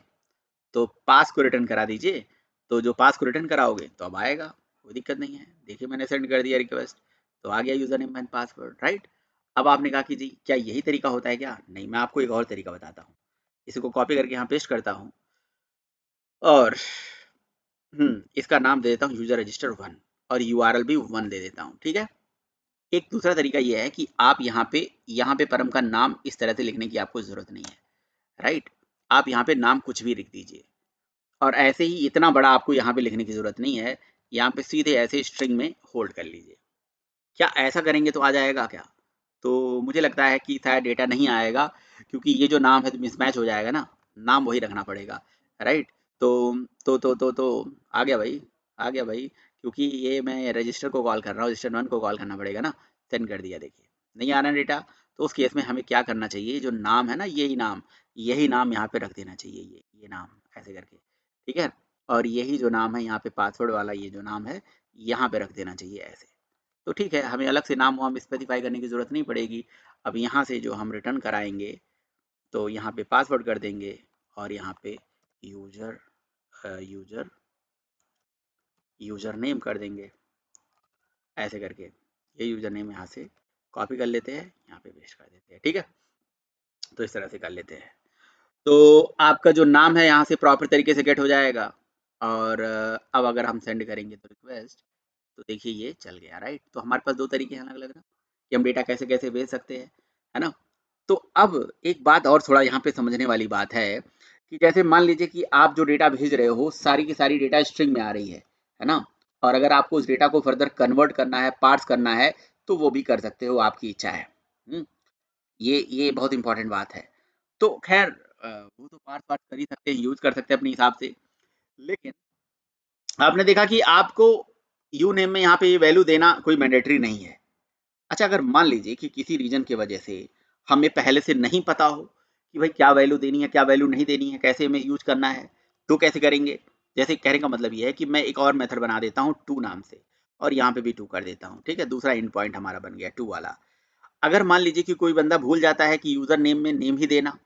तो पास को रिटर्न करा दीजिए, तो जो पास को रिटर्न कराओगे तो अब आएगा, कोई दिक्कत नहीं है। देखिए मैंने सेंड कर दिया रिक्वेस्ट, तो आ गया user name and password, right. अब आपने कहा कि जी क्या यही तरीका होता है क्या? नहीं, मैं आपको एक और तरीका बताता हूँ। इसको कॉपी करके यहाँ पेस्ट करता हूँ और इसका नाम दे देता हूँ यूजर रजिस्टर 1 और यूआरएल भी 1 दे देता हूँ, ठीक है। एक दूसरा तरीका यह है कि आप यहाँ पे परम का नाम इस तरह से लिखने की आपको जरूरत नहीं है, राइट। आप यहाँ पे नाम कुछ भी लिख दीजिए और ऐसे ही इतना बड़ा आपको यहाँ पे लिखने की जरूरत नहीं है, यहाँ पे सीधे ऐसे स्ट्रिंग में होल्ड कर लीजिए। क्या ऐसा करेंगे तो आ जाएगा क्या? तो मुझे लगता है कि शायद डेटा नहीं आएगा, क्योंकि ये जो नाम है तो मिसमैच हो जाएगा ना, नाम वही रखना पड़ेगा, राइट। तो आ गया भाई, आ गया भाई, क्योंकि ये मैं रजिस्टर को कॉल कर रहा हूँ, रजिस्टर 1 को कॉल करना पड़ेगा ना। सेंड कर दिया, देखिए नहीं आ रहा डेटा। तो उस केस में हमें क्या करना चाहिए, जो नाम है ना, यही नाम यहाँ पे रख देना चाहिए, ये नाम ऐसे करके, ठीक है। और यही जो नाम है यहाँ पे पासवर्ड वाला, ये जो नाम है यहाँ पे रख देना चाहिए ऐसे। तो ठीक है, हमें अलग से नाम वाम स्पेसिफाई करने की ज़रूरत नहीं पड़ेगी। अब यहाँ से जो हम रिटर्न कराएंगे तो यहाँ पे पासवर्ड कर देंगे और यहाँ पे यूजर यूजर यूजर नेम कर देंगे ऐसे करके। ये यूजर नेम यहाँ से कॉपी कर लेते हैं, यहाँ पे पेस्ट कर देते हैं, ठीक है। तो इस तरह से कर लेते हैं, तो आपका जो नाम है यहाँ से प्रॉपर तरीके से गेट हो जाएगा। और अब अगर हम सेंड करेंगे तो रिक्वेस्ट, तो देखिए ये चल गया, राइट। तो हमारे पास दो तरीके हैं अलग अलग ना, कि हम डेटा कैसे कैसे भेज सकते हैं, है ना। तो अब एक बात और थोड़ा यहाँ पे समझने वाली बात है कि जैसे मान लीजिए कि आप जो डेटा भेज रहे हो सारी की सारी डेटा स्ट्रिंग में आ रही है ना। और अगर आपको उस डेटा को फर्दर कन्वर्ट करना है, पार्स करना है, तो वो भी कर सकते हो, आपकी इच्छा है। ये बहुत इंपॉर्टेंट बात है। तो खैर वो तो पार्स वार्स कर ही सकते हैं, यूज कर सकते हैं अपने हिसाब से। लेकिन आपने देखा कि आपको यू नेम में यहाँ पे ये वैल्यू देना कोई मैंडेटरी नहीं है। अच्छा, अगर मान लीजिए कि किसी रीजन की वजह से हमें पहले से नहीं पता हो कि भाई क्या वैल्यू देनी है, क्या वैल्यू नहीं देनी है, कैसे हमें यूज करना है, तो कैसे करेंगे? जैसे कहने का मतलब ये है कि मैं एक और मेथड बना देता हूँ टू नाम से और यहाँ पे भी टू कर देता हूँ, ठीक है। दूसरा इंड पॉइंट हमारा बन गया टू वाला। अगर मान लीजिए कि कोई बंदा भूल जाता है कि यूजर नेम में नेम ही देना,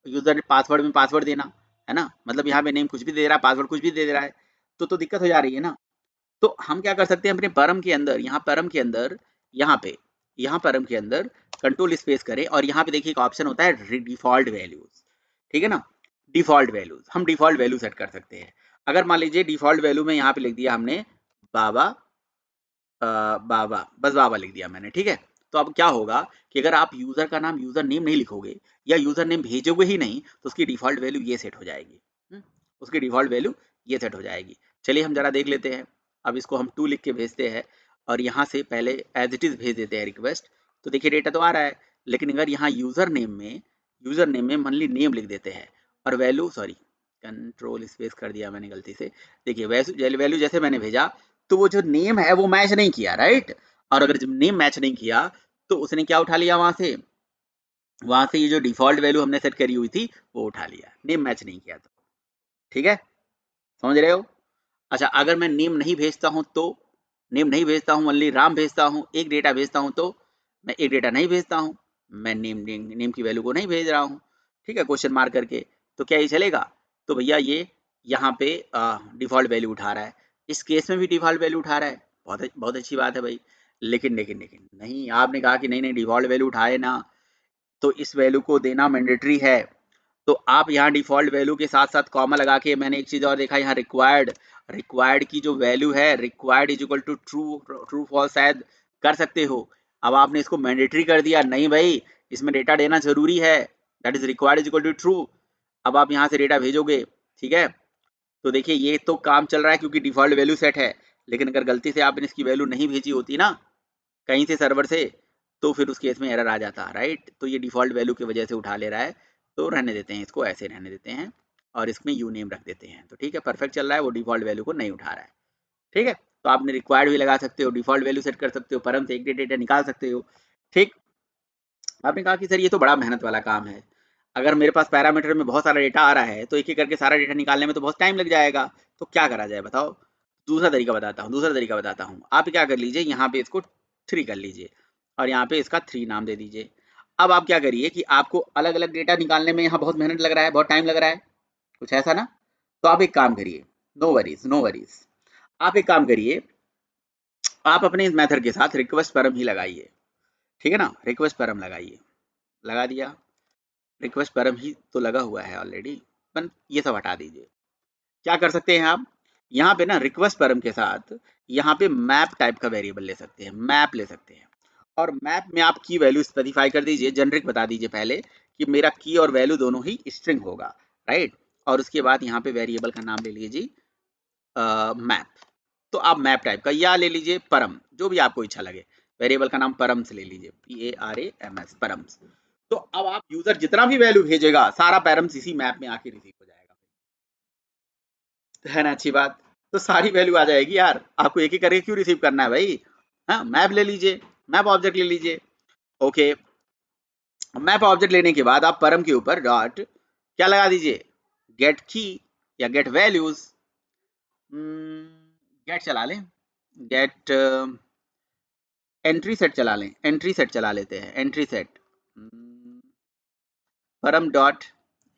यूजर पासवर्ड में पासवर्ड देना, है ना, मतलब यहाँ पे नेम कुछ भी दे रहा है, पासवर्ड कुछ भी दे रहा है, तो दिक्कत हो जा रही है ना। तो हम क्या कर सकते हैं, अपने परम के अंदर, यहाँ परम के अंदर, यहाँ परम के अंदर कंट्रोल स्पेस करें और यहाँ पे देखिए एक ऑप्शन होता है डिफॉल्ट वैल्यूज, ठीक है ना। डिफॉल्ट वैल्यूज, हम डिफॉल्ट वैल्यू सेट कर सकते हैं। अगर मान लीजिए डिफॉल्ट वैल्यू में यहाँ पे लिख दिया हमने बाबा, बाबा, बस बाबा लिख दिया मैंने, ठीक है। तो अब क्या होगा कि अगर आप यूजर का नाम यूजर नेम नहीं लिखोगे या यूजर नेम भेजोगे ही नहीं, तो उसकी डिफॉल्ट वैल्यू ये सेट हो जाएगी। उसकी डिफॉल्ट वैल्यू ये सेट हो जाएगी। चलिए हम जरा देख लेते हैं। अब इसको हम टू लिख के भेजते हैं और यहाँ से पहले एज इट इज भेज देते हैं रिक्वेस्ट। तो देखिए डेटा तो आ रहा है, लेकिन अगर यहाँ यूजर नेम में मान ली नेम लिख देते हैं और वैल्यू, सॉरी कंट्रोल स्पेस कर दिया मैंने गलती से। देखिए वैल्यू जैसे मैंने भेजा तो वो जो नेम है वो मैच नहीं किया, राइट। और अगर जब नेम मैच नहीं किया तो उसने क्या उठा लिया वहां से ये जो डिफॉल्ट वैल्यू हमने सेट करी हुई थी वो उठा लिया, नेम मैच नहीं किया तो। ठीक है, समझ रहे हो। अच्छा, अगर मैं नेम नहीं भेजता हूं तो, नेम नहीं भेजता हूं, ओनली राम भेजता हूं, एक डेटा भेजता हूं तो, मैं एक डेटा नहीं भेजता हूं, मैं नेम की वैल्यू को नहीं भेज रहा हूं, ठीक है, क्वेश्चन मार्क करके, तो क्या ये चलेगा? तो भैया ये यहाँ पे डिफॉल्ट वैल्यू उठा रहा है, इस केस में भी डिफॉल्ट वैल्यू उठा रहा है, बहुत अच्छी बात है भाई। लेकिन नहीं, आपने कहा कि नहीं डिफॉल्ट वैल्यू उठाए ना, तो इस वैल्यू को देना मैंडेटरी है। तो आप यहाँ डिफॉल्ट वैल्यू के साथ साथ कॉमा लगा के, मैंने एक चीज और देखा यहाँ रिक्वायर्ड की जो वैल्यू है, required is equal to true false शायद कर सकते हो। अब आपने इसको मैंडेटरी कर दिया, नहीं भाई इसमें डेटा देना जरूरी है, that is required is equal to true. अब आप यहाँ से डेटा भेजोगे, ठीक है, तो देखिए ये तो काम चल रहा है क्योंकि डिफॉल्ट वैल्यू सेट है, लेकिन अगर गलती से आपने इसकी वैल्यू नहीं भेजी होती ना कहीं से सर्वर से, तो फिर उस केस में एरर आ जाता, राइट। तो ये डिफॉल्ट वैल्यू की वजह से उठा ले रहा है, तो रहने देते हैं इसको, ऐसे रहने देते हैं और इसमें यू नेम रख देते हैं, तो ठीक है, परफेक्ट चल रहा है, वो डिफॉल्ट वैल्यू को नहीं उठा रहा है। ठीक है, तो आपने रिक्वायर्ड भी लगा सकते हो, डिफॉल्ट वैल्यू सेट कर सकते हो, परम से एक डेटा निकाल सकते हो। ठीक, आपने कहा कि सर ये तो बड़ा मेहनत वाला काम है, अगर मेरे पास पैरामीटर में बहुत सारा डेटा आ रहा है तो एक एक करके सारा डेटा निकालने में तो बहुत टाइम लग जाएगा, तो क्या करा जाए बताओ। दूसरा तरीका बताता हूँ। आप क्या कर लीजिए, यहाँ पे इसको 3 कर लीजिए और यहाँ पे इसका 3 नाम दे दीजिए। अब आप क्या करिए कि आपको अलग अलग डेटा निकालने में यहाँ बहुत मेहनत लग रहा है, बहुत टाइम लग रहा है, कुछ ऐसा ना, तो आप एक काम करिए, नो वरीज, आप एक काम करिए, आप अपने इस मेथड के साथ रिक्वेस्ट परम ही लगाइए, ठीक है ना, रिक्वेस्ट परम लगाइए, लगा दिया, रिक्वेस्ट परम ही तो लगा हुआ है ऑलरेडी, पर ये सब हटा दीजिए। क्या कर सकते हैं आप, यहाँ पे ना रिक्वेस्ट परम के साथ यहाँ पे मैप टाइप का वेरिएबल ले सकते हैं, मैप ले सकते हैं, और मैप में आप की वैल्यू स्पेसिफाई कर दीजिए, जेनरिक बता दीजिए पहले कि मेरा की और वैल्यू दोनों ही स्ट्रिंग होगा, राइट। और उसके बाद यहाँ पे वेरिएबल का नाम ले लीजिए मैप, तो आप मैप टाइप का या ले लीजिए परम, जो भी आपको इच्छा लगे, वेरिएबल का नाम परम्स ले लीजिए, PARAMS परम्स। तो अब आप यूजर जितना भी वैल्यू भेजेगा सारा पैरम्स इसी मैप में आके रिसीव हो जाएगा, है ना अच्छी बात। तो सारी वैल्यू आ जाएगी यार, आपको एक एक करके क्यों रिसीव करना है भाई। हाँ, मैप ले लीजिए, मैप ऑब्जेक्ट ले लीजिए। ओके, मैप ऑब्जेक्ट लेने के बाद आप परम के ऊपर डॉट क्या लगा दीजिए, गेट की या गेट वैल्यूज, गेट चला लें, गेट एंट्री सेट चला लें, एंट्री सेट चला लेते हैं, एंट्री सेट परम डॉट,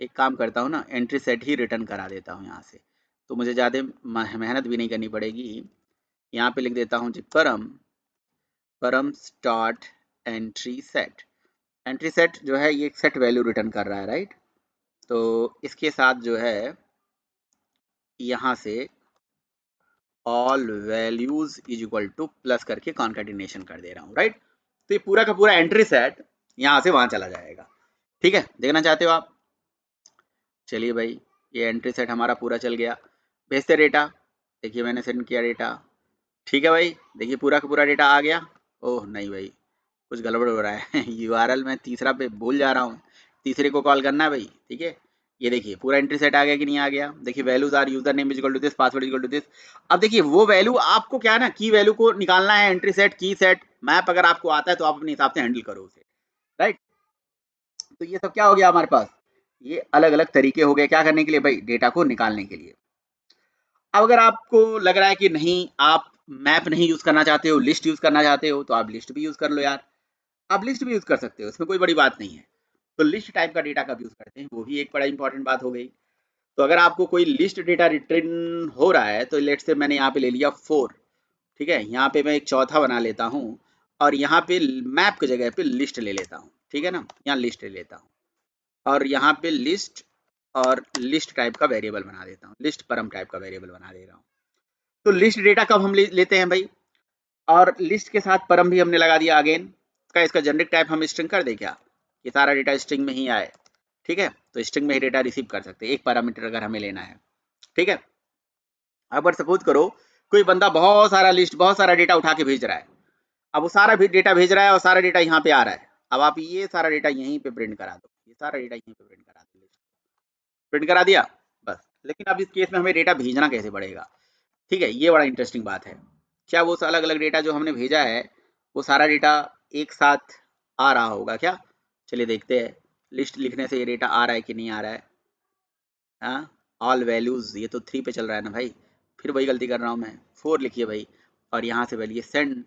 एक काम करता हूँ ना, एंट्री सेट ही रिटर्न करा देता हूँ यहाँ से, तो मुझे ज़्यादा मेहनत भी नहीं करनी पड़ेगी। यहाँ पे लिख देता हूँ जी परम dot entry set, entry set जो है ये एक सेट वैल्यू रिटर्न कर रहा है, राइट। तो इसके साथ जो है यहाँ से all values is equal two plus करके कॉन्केटिनेशन कर दे रहा हूँ, राइट। तो ये पूरा का पूरा एंट्री सेट यहाँ से वहाँ चला जाएगा, ठीक है, देखना चाहते हो आप। चलिए भाई, ये एंट्री सेट हमारा पूरा चल गया, भेजते डेटा, देखिए मैंने सेंड किया डेटा, ठीक है भाई, देखिए पूरा का पूरा डेटा आ गया। ओह नहीं भाई, कुछ गड़बड़ हो रहा है URL में तीसरा पे भूल जा रहा हूँ, तीसरे को कॉल करना है भाई, ठीक है। ये देखिए पूरा एंट्री सेट आ गया कि नहीं आ गया, देखिए values are user name is equal to this, password is equal to this. अब देखिए वो वैल्यू आपको क्या है ना, की वैल्यू को निकालना है, एंट्री सेट, की सेट, मैप अगर आपको आता है तो आप अपने हिसाब से हैंडल करो उसे, राइट। तो ये सब क्या हो गया हमारे पास, ये अलग अलग तरीके हो गए क्या करने के लिए भाई, डेटा को निकालने के लिए। अब अगर आपको लग रहा है कि नहीं आप मैप नहीं यूज करना चाहते हो, लिस्ट यूज करना चाहते हो, तो आप लिस्ट भी यूज कर लो यार, आप लिस्ट भी यूज कर सकते हो, इसमें कोई बड़ी बात नहीं है। तो लिस्ट टाइप का डेटा कब यूज करते हैं, वो भी एक बड़ा इंपॉर्टेंट बात हो गई। तो अगर आपको कोई लिस्ट डेटा रिटर्न हो रहा है, तो लेट्स से मैंने यहाँ पे ले लिया 4, ठीक है, यहाँ पे मैं एक चौथा बना लेता हूँ और यहाँ पे मैप की जगह पे लिस्ट ले लेता हूँ, ठीक है ना, यहाँ लिस्ट ले लेता हूँ और यहाँ पे लिस्ट और लिस्ट टाइप का वेरिएबल बना देता हूँ, लिस्ट परम टाइप का वेरिएबल बना दे रहा हूँ। तो लिस्ट डेटा कब हम लेते हैं भाई, और लिस्ट के साथ परम भी हमने लगा दिया अगेन का, इसका जेनरिक टाइप हम स्ट्रिंग कर दे क्या, ये सारा डेटा स्ट्रिंग में ही आए, ठीक है, तो स्ट्रिंग में ही डेटा रिसीव कर सकते हैं, एक पैरामीटर अगर हमें लेना है, ठीक है। अगर सपोज करो कोई बंदा बहुत सारा डेटा उठा के भेज रहा है, अब वो सारा भी डेटा भेज रहा है और सारा डेटा यहाँ पे आ रहा है, अब आप ये सारा डेटा यहीं पे प्रिंट करा दो, ये सारा डेटा यहीं पे प्रिंट करा दो, प्रिंट करा दिया बस। लेकिन अब इस केस में हमें डेटा भेजना कैसे पड़ेगा, ठीक है, ये बड़ा इंटरेस्टिंग बात है। क्या वो अलग अलग डेटा जो हमने भेजा है वो सारा डेटा एक साथ आ रहा होगा क्या? चलिए देखते हैं। लिस्ट लिखने से ये डेटा आ रहा है कि नहीं आ रहा है। हाँ, ऑल वैल्यूज, ये तो 3 पे चल रहा है ना भाई, फिर वही गलती कर रहा हूँ मैं। 4 लिखिए भाई, और यहाँ से बोलिए सेंड।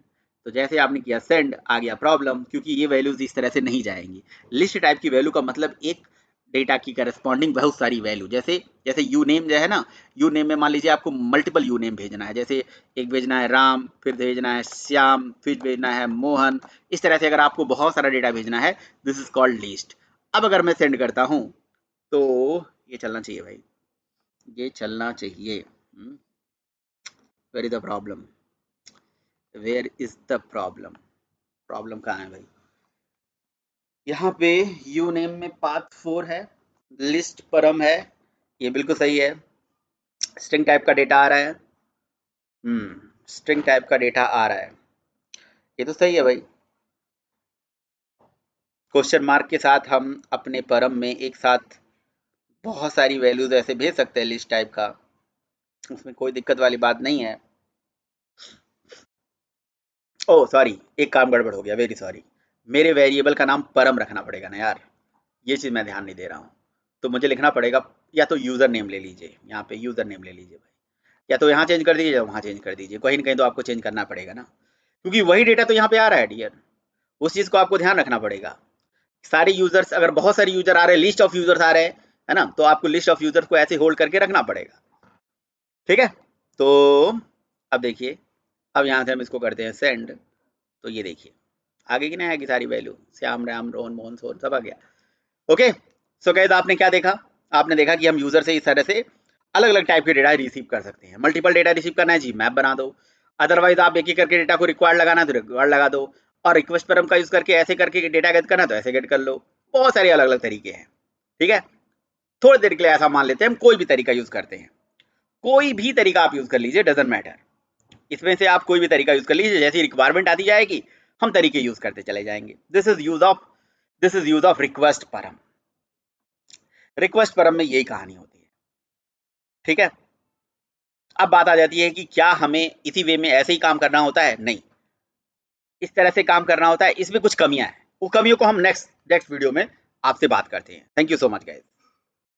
तो जैसे आपने किया सेंड, आ गया प्रॉब्लम, क्योंकि ये वैल्यूज इस तरह से नहीं जाएंगी। लिस्ट टाइप की वैल्यू का मतलब एक डेटा की करस्पॉन्डिंग बहुत सारी वैल्यू, जैसे जैसे यू नेम जो है ना, यू नेम में मान लीजिए आपको मल्टीपल यू नेम भेजना है, जैसे एक भेजना है राम, फिर भेजना है श्याम, फिर भेजना है मोहन। इस तरह से अगर आपको बहुत सारा डेटा भेजना है, दिस इज कॉल्ड लिस्ट। अब अगर मैं सेंड करता हूँ तो ये चलना चाहिए भाई, ये चलना चाहिए। Where is the problem, where is the problem, problem कहाँ है भाई? यहाँ पे यू नेम में पाथ 4 है, लिस्ट परम है, ये बिल्कुल सही है। स्ट्रिंग टाइप का डेटा आ रहा है, स्ट्रिंग टाइप का डेटा आ रहा है, ये तो सही है भाई। क्वेश्चन मार्क के साथ हम अपने परम में एक साथ बहुत सारी वैल्यूज ऐसे भेज सकते हैं लिस्ट टाइप का, उसमें कोई दिक्कत वाली बात नहीं है। ओह सॉरी, एक काम गड़बड़ हो गया, वेरी सॉरी। मेरे वेरिएबल का नाम परम रखना पड़ेगा ना यार, ये चीज़ मैं ध्यान नहीं दे रहा हूँ। तो मुझे लिखना पड़ेगा, या तो यूज़र नेम ले लीजिए, यहाँ पे यूज़र नेम ले लीजिए भाई, या तो यहाँ चेंज कर दीजिए या वहाँ चेंज कर दीजिए, कहीं ना कहीं तो आपको चेंज करना पड़ेगा ना, क्योंकि वही डेटा तो यहाँ पे आ रहा है डियर। उस चीज़ को आपको ध्यान रखना पड़ेगा। सारे यूजर्स, अगर बहुत सारे यूजर आ रहे हैं, लिस्ट ऑफ यूजर्स आ रहे हैं, है ना, तो आपको लिस्ट ऑफ यूजर्स को ऐसे होल्ड करके रखना पड़ेगा, ठीक है। तो अब देखिए, अब यहाँ से हम इसको करते हैं सेंड, तो ये देखिए आगे की नहीं आएगी सारी वैल्यू, श्याम राम रोहन मोहन सोहन सब आ गया। ओके, सो गाइस आपने क्या देखा? आपने देखा कि हम यूजर से इस तरह से अलग अलग टाइप के डेटा रिसीव कर सकते हैं। मल्टीपल डेटा रिसीव करना है जी, मैप बना दो। अदरवाइज आप एक एक करके डेटा को रिक्वायर्ड लगाना है तो रिक्वायर्ड लगा दो, और रिक्वेस्ट परम का यूज करके ऐसे करके डेटा गेट करना तो ऐसे गेट कर लो। बहुत सारे अलग अलग तरीके हैं, ठीक है। थोड़ी देर के लिए ऐसा मान लेते हैं हम कोई भी तरीका यूज करते हैं, कोई भी तरीका आप यूज कर लीजिए, डजेंट मैटर। इसमें से आप कोई भी तरीका यूज कर लीजिए, जैसी रिक्वायरमेंट आती जाएगी हम तरीके यूज करते चले जाएंगे। This is use of request परम। रिक्वेस्ट परम में यही कहानी होती है, ठीक है। अब बात आ जाती है कि क्या हमें इसी वे में ऐसे ही काम करना होता है? नहीं, इस तरह से काम करना होता है, इसमें कुछ कमियां हैं, वो कमियों को हम नेक्स्ट वीडियो में आपसे बात करते हैं। Thank you so much guys.